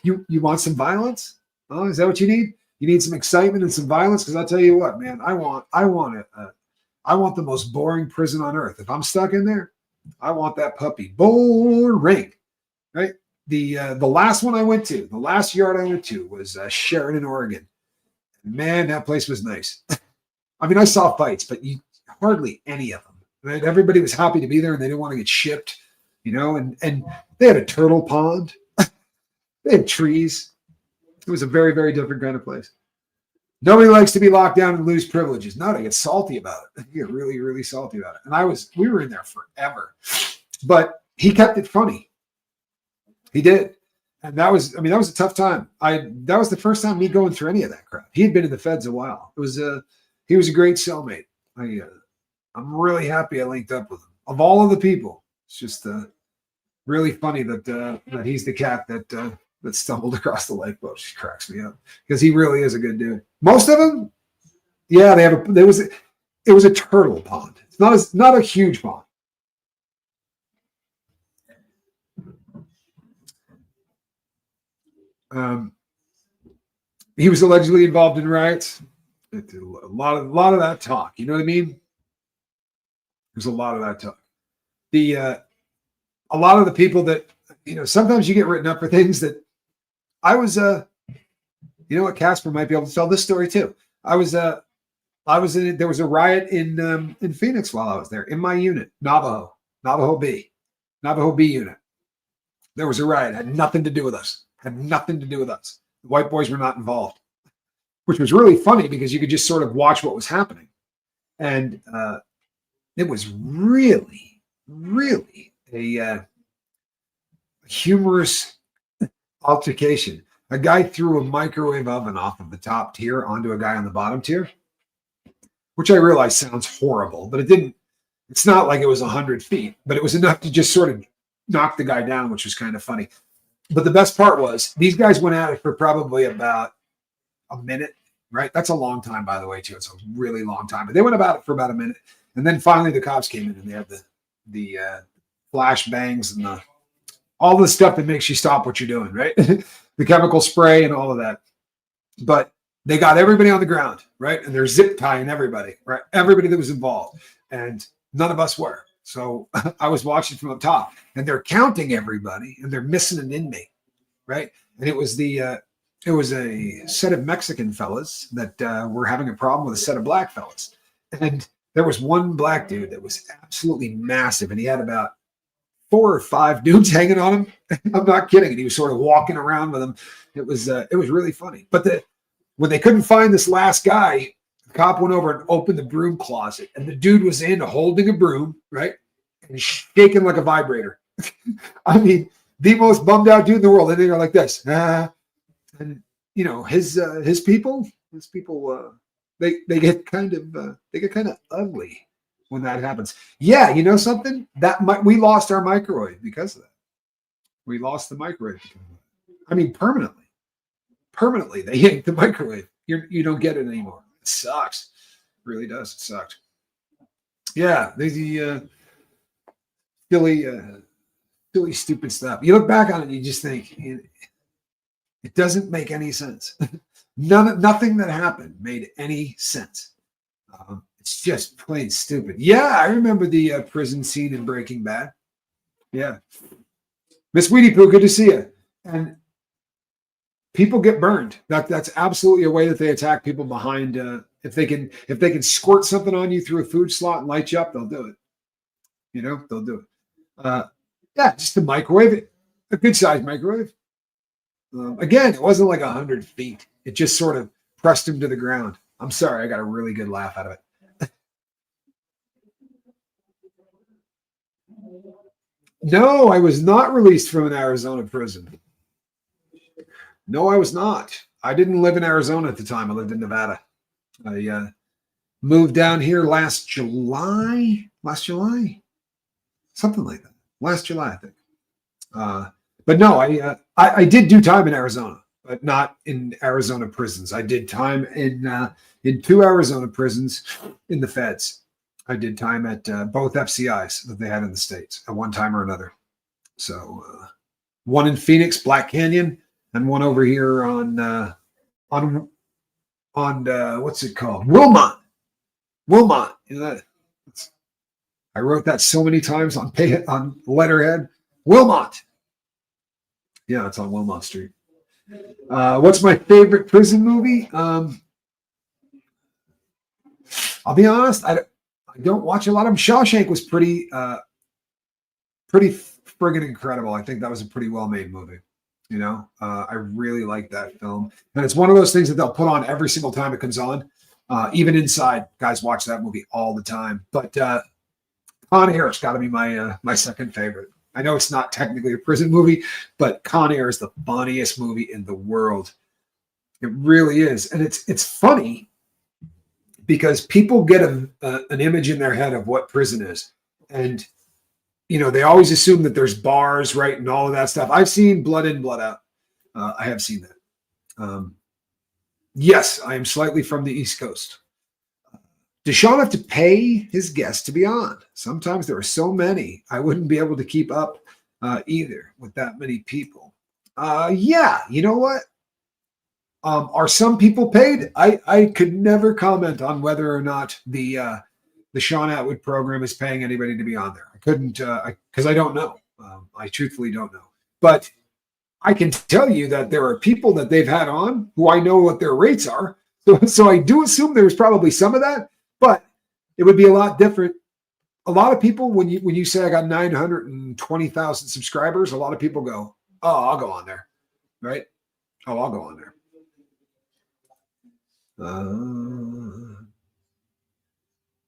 you want some violence? Oh, is that what you need? You need some excitement and some violence? Because I'll tell you what, man, I want the most boring prison on earth. If I'm stuck in there, I want that puppy. Boring, right? The last one I went to, the last yard I went to was Sheridan, Oregon. Man, that place was nice. I mean, I saw fights, but hardly any of them. Right? Everybody was happy to be there, and they didn't want to get shipped, you know. And they had a turtle pond. They had trees. It was a very, very different kind of place. Nobody likes to be locked down and lose privileges. No, they get salty about it. They get really, really salty about it. And we were in there forever, but he kept it funny. He did. And that was a tough time. That was the first time me going through any of that crap. He had been in the feds a while. He was a great cellmate. I'm really happy I linked up with him. Of all of the people, it's just really funny that he's the cat that stumbled across the lifeboat. She cracks me up because he really is a good dude. Most of them, yeah, it was a turtle pond. It's not a huge pond. He was allegedly involved in riots. A lot of that talk. You know what I mean? There's a lot of that talk. A lot of the people that, sometimes you get written up for things that I was, you know what, Casper might be able to tell this story too. There was a riot in Phoenix while I was there in my unit, Navajo B unit. There was a riot, had nothing to do with us. The white boys were not involved, which was really funny because you could just sort of watch what was happening. And it was really, really a humorous altercation. A guy threw a microwave oven off of the top tier onto a guy on the bottom tier, which I realize sounds horrible, but it didn't. It's not like it was 100 feet, but it was enough to just sort of knock the guy down, which was kind of funny. But the best part was these guys went at it for probably about a minute, right? That's a long time, by the way, too. It's a really long time. But they went about it for about a minute. And then finally the cops came in and they had the flash bangs and all the stuff that makes you stop what you're doing, right? The chemical spray and all of that. But they got everybody on the ground, right? And they're zip tying everybody, right? Everybody that was involved. And none of us were. So I was watching from up top and they're counting everybody and they're missing an inmate, right? And it was a set of Mexican fellas that were having a problem with a set of black fellas. And there was one black dude that was absolutely massive. And he had about 4 or 5 dudes hanging on him. I'm not kidding. And he was sort of walking around with them. It was really funny. But when they couldn't find this last guy, the cop went over and opened the broom closet. And the dude was in holding a broom, right? And shaking like a vibrator. I mean, the most bummed out dude in the world. And they're like this. And his people, they get kind of ugly when that happens. Yeah, you know something? We lost our microwave because of that. We lost the microwave. I mean, permanently. Permanently, they yanked the microwave. You don't get it anymore. It sucks. It really does. It sucked. Yeah, the silly, stupid stuff. You look back on it and you just think it doesn't make any sense. Nothing that happened made any sense. It's just plain stupid. Yeah, I remember the prison scene in Breaking Bad. Yeah. Miss Weedy Poo, good to see you. And people get burned. That's absolutely a way that they attack people behind. If they can squirt something on you through a food slot and light you up, they'll do it. They'll do it. Yeah, just a microwave, a good sized microwave. Again, it wasn't like 100 feet. It just sort of pressed him to the ground. I'm sorry, I got a really good laugh out of it. No, I was not released from an Arizona prison. No, I was not. I didn't live in Arizona at the time. I lived in Nevada. I moved down here last July, something like that. Last July, I think. But no, I did do time in Arizona, but not in Arizona prisons. I did time in 2 Arizona prisons in the feds. I did time at both FCIs that they had in the States at one time or another. So one in Phoenix, Black Canyon, and one over here on what's it called? Wilmot. I wrote that so many times on letterhead. Wilmot. Yeah, it's on Wilmot Street. What's my favorite prison movie? I'll be honest. I don't watch a lot of them. Shawshank was pretty friggin' incredible. I think that was a pretty well-made movie. I really like that film. And it's one of those things that they'll put on every single time it comes on. Even Inside, guys watch that movie all the time. But Con Air's got to be my second favorite. I know it's not technically a prison movie, but Con Air is the funniest movie in the world. It really is. And it's funny because people get an image in their head of what prison is. And they always assume that there's bars, right, and all of that stuff. I've seen Blood In, Blood Out. I have seen that. Yes, I am slightly from the East Coast. Does Sean have to pay his guests to be on? Sometimes there are so many, I wouldn't be able to keep up either with that many people. Yeah, you know what? Are some people paid? I could never comment on whether or not the Sean Atwood program is paying anybody to be on there. I couldn't, because I don't know. I truthfully don't know. But I can tell you that there are people that they've had on who I know what their rates are. So I do assume there's probably some of that, but it would be a lot different. A lot of people, when you say I got 920,000 subscribers, a lot of people go, "Oh, I'll go on there," right? "Oh, I'll go on there."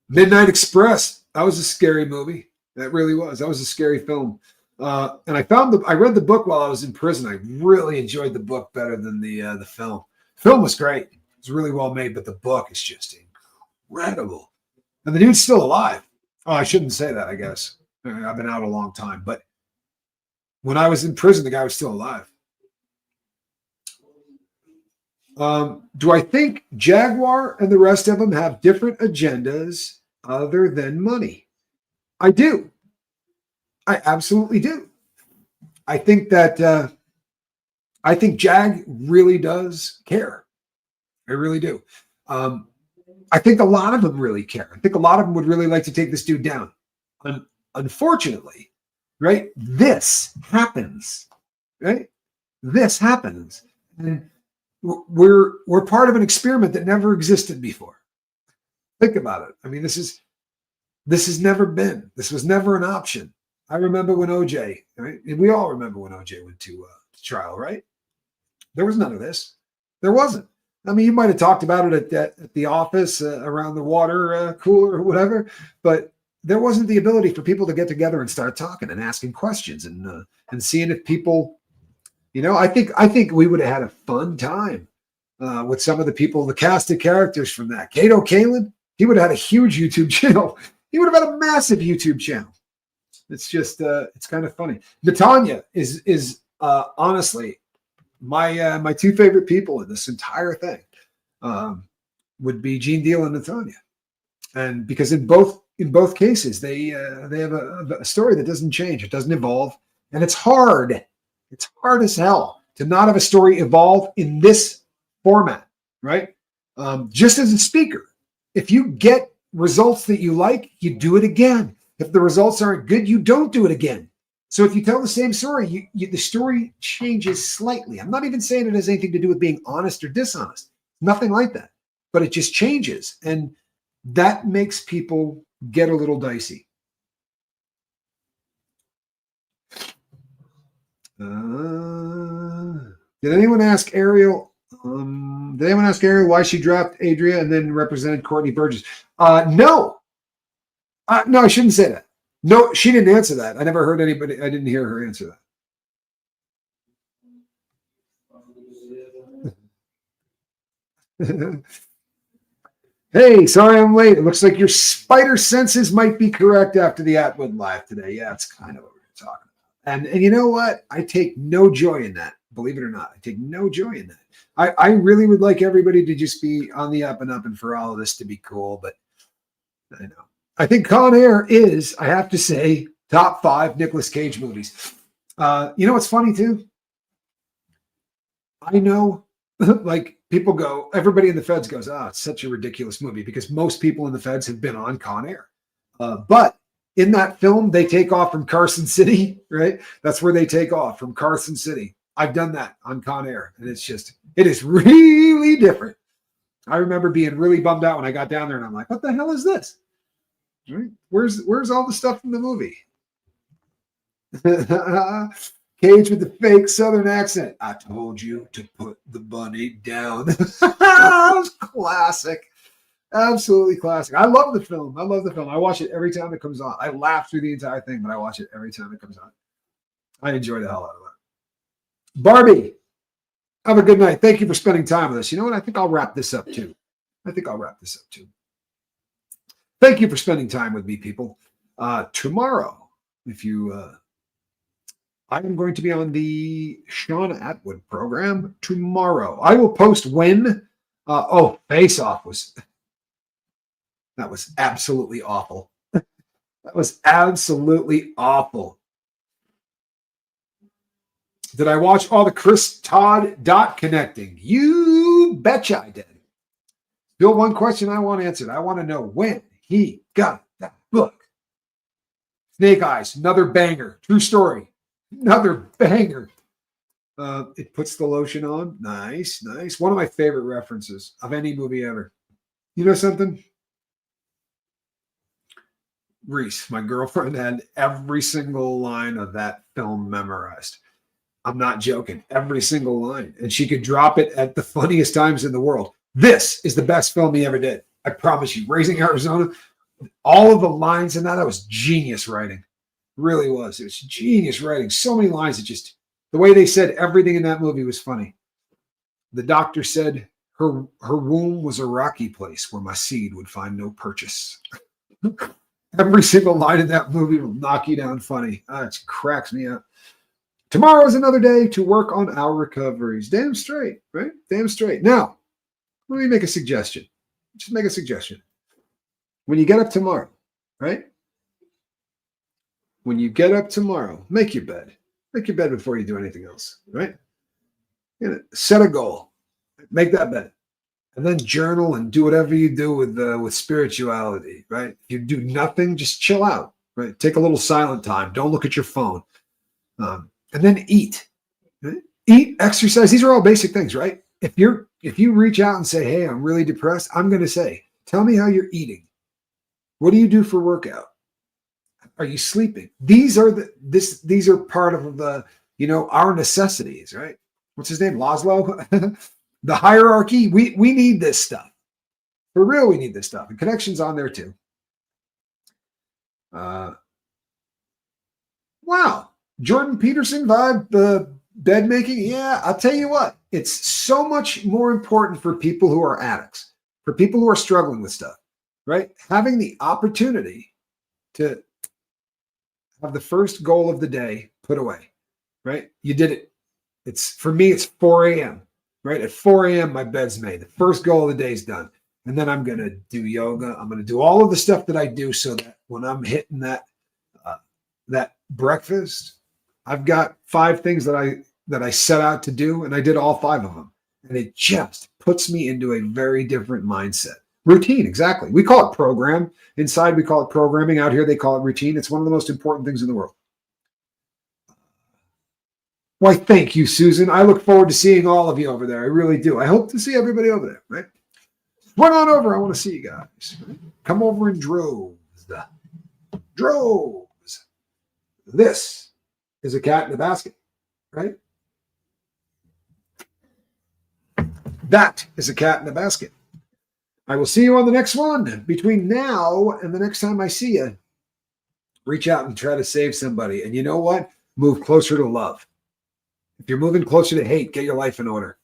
Midnight Express. That was a scary movie. That really was. That was a scary film. And I read the book while I was in prison. I really enjoyed the book better than the film. Film was great. It was really well made, but the book is just incredible. And the dude's still alive. Oh, I shouldn't say that, I guess. I've been out a long time. But when I was in prison, the guy was still alive. Do I think Jaguar and the rest of them have different agendas other than money? I do. I absolutely do. I think that I think Jag really does care. I really do. I think a lot of them really care. I think a lot of them would really like to take this dude down. Unfortunately, right? This happens, right? This happens. And we're part of an experiment that never existed before. Think about it. I mean, this has never been. This was never an option. I remember when OJ, right? And we all remember when OJ went to trial, right? There was none of this. There wasn't. I mean, you might have talked about it at the office around the water cooler or whatever, but there wasn't the ability for people to get together and start talking and asking questions and seeing if people, I think we would have had a fun time with some of the people, the cast of characters from that. Kato Kalin, he would have had a huge YouTube channel. He would have had a massive YouTube channel. It's just, it's kind of funny. Natanya is honestly my two favorite people in this entire thing would be Gene Deal and Natanya, and because in both cases they have a story that doesn't change, it doesn't evolve, and it's hard. It's hard as hell to not have a story evolve in this format, right? Just as a speaker, if you get results that you like, you do it again. If the results aren't good, you don't do it again. So if you tell the same story, the story changes slightly. I'm not even saying it has anything to do with being honest or dishonest. Nothing like that. But it just changes. And that makes people get a little dicey. Did anyone ask Ariel? Did anyone ask Ariel why she dropped Adria and then represented Courtney Burgess? No. No, I shouldn't say that. No, she didn't answer that. I never heard anybody. I didn't hear her answer that. Hey, sorry I'm late. It looks like your spider senses might be correct after the Atwood Live today. Yeah, it's kind of what we're talking about. And you know what? I take no joy in that. Believe it or not, I take no joy in that. I really would like everybody to just be on the up and up and for all of this to be cool, but I know. I think Con Air is, I have to say, top 5 Nicolas Cage movies. You know what's funny too? I know, like people go, everybody in the Feds goes, it's such a ridiculous movie because most people in the Feds have been on Con Air. But in that film, they take off from Carson City, right? That's where they take off, from Carson City. I've done that on Con Air, and it is really different. I remember being really bummed out when I got down there, and I'm like, what the hell is this? Right? Where's all the stuff from the movie? Cage with the fake Southern accent. I told you to put the bunny down. That was classic. Absolutely classic. I love the film. I watch it every time it comes on. I laugh through the entire thing, but I watch it every time it comes on. I enjoy the hell out of it. Barbie, have a good night. Thank you for spending time with us. You know what? I think I'll wrap this up too. Thank you for spending time with me, people. Tomorrow, I am going to be on the Sean Atwood program tomorrow. I will post when. Face Off that was absolutely awful. That was absolutely awful. Did I watch all the Chris Todd dot connecting? You betcha I did. Bill, one question I want answered. I want to know when he got that book. Snake Eyes, another banger. True story. Another banger. It puts the lotion on. Nice. One of my favorite references of any movie ever. You know something? Reese, my girlfriend, had every single line of that film memorized. I'm not joking. Every single line. And she could drop it at the funniest times in the world. This is the best film he ever did. I promise you. Raising Arizona, all of the lines in that was genius writing. Really was. It was genius writing. So many lines. The way they said everything in that movie was funny. The doctor said her womb was a rocky place where my seed would find no purchase. Every single line in that movie will knock you down funny. It cracks me up. Tomorrow is another day to work on our recoveries. Damn straight, right? Damn straight. Now, let me make a suggestion. Just make a suggestion. When you get up tomorrow, right? When you get up tomorrow, make your bed. Make your bed before you do anything else, right? Set a goal. Make that bed. And then journal and do whatever you do with spirituality, right? If you do nothing, just chill out, right? Take a little silent time. Don't look at your phone. And then eat. Right? Eat, exercise. These are all basic things, right? If you reach out and say, hey, I'm really depressed, I'm going to say, tell me how you're eating. What do you do for workout? Are you sleeping? These are part of the, our necessities, right? What's his name? Laszlo? The hierarchy. We need this stuff. For real, we need this stuff. And Connection's on there too. Wow. Jordan Peterson vibe, bed making. Yeah, I'll tell you what. It's so much more important for people who are addicts, for people who are struggling with stuff, right? Having the opportunity to have the first goal of the day put away, right? You did it. For me, it's 4 a.m., right? At 4 a.m., my bed's made. The first goal of the day is done. And then I'm going to do yoga. I'm going to do all of the stuff that I do so that when I'm hitting that breakfast, I've got 5 things that I set out to do, and I did all 5 of them. And it just puts me into a very different mindset. Routine, exactly. We call it program. Inside, we call it programming. Out here, they call it routine. It's one of the most important things in the world. Why, thank you, Susan. I look forward to seeing all of you over there. I really do. I hope to see everybody over there, right? Run on over. I want to see you guys. Come over in droves. Droves. This is a cat in a basket, right? That is a cat in a basket. I will see you on the next one. Between now and the next time I see you, reach out and try to save somebody. And you know what? Move closer to love. If you're moving closer to hate, get your life in order.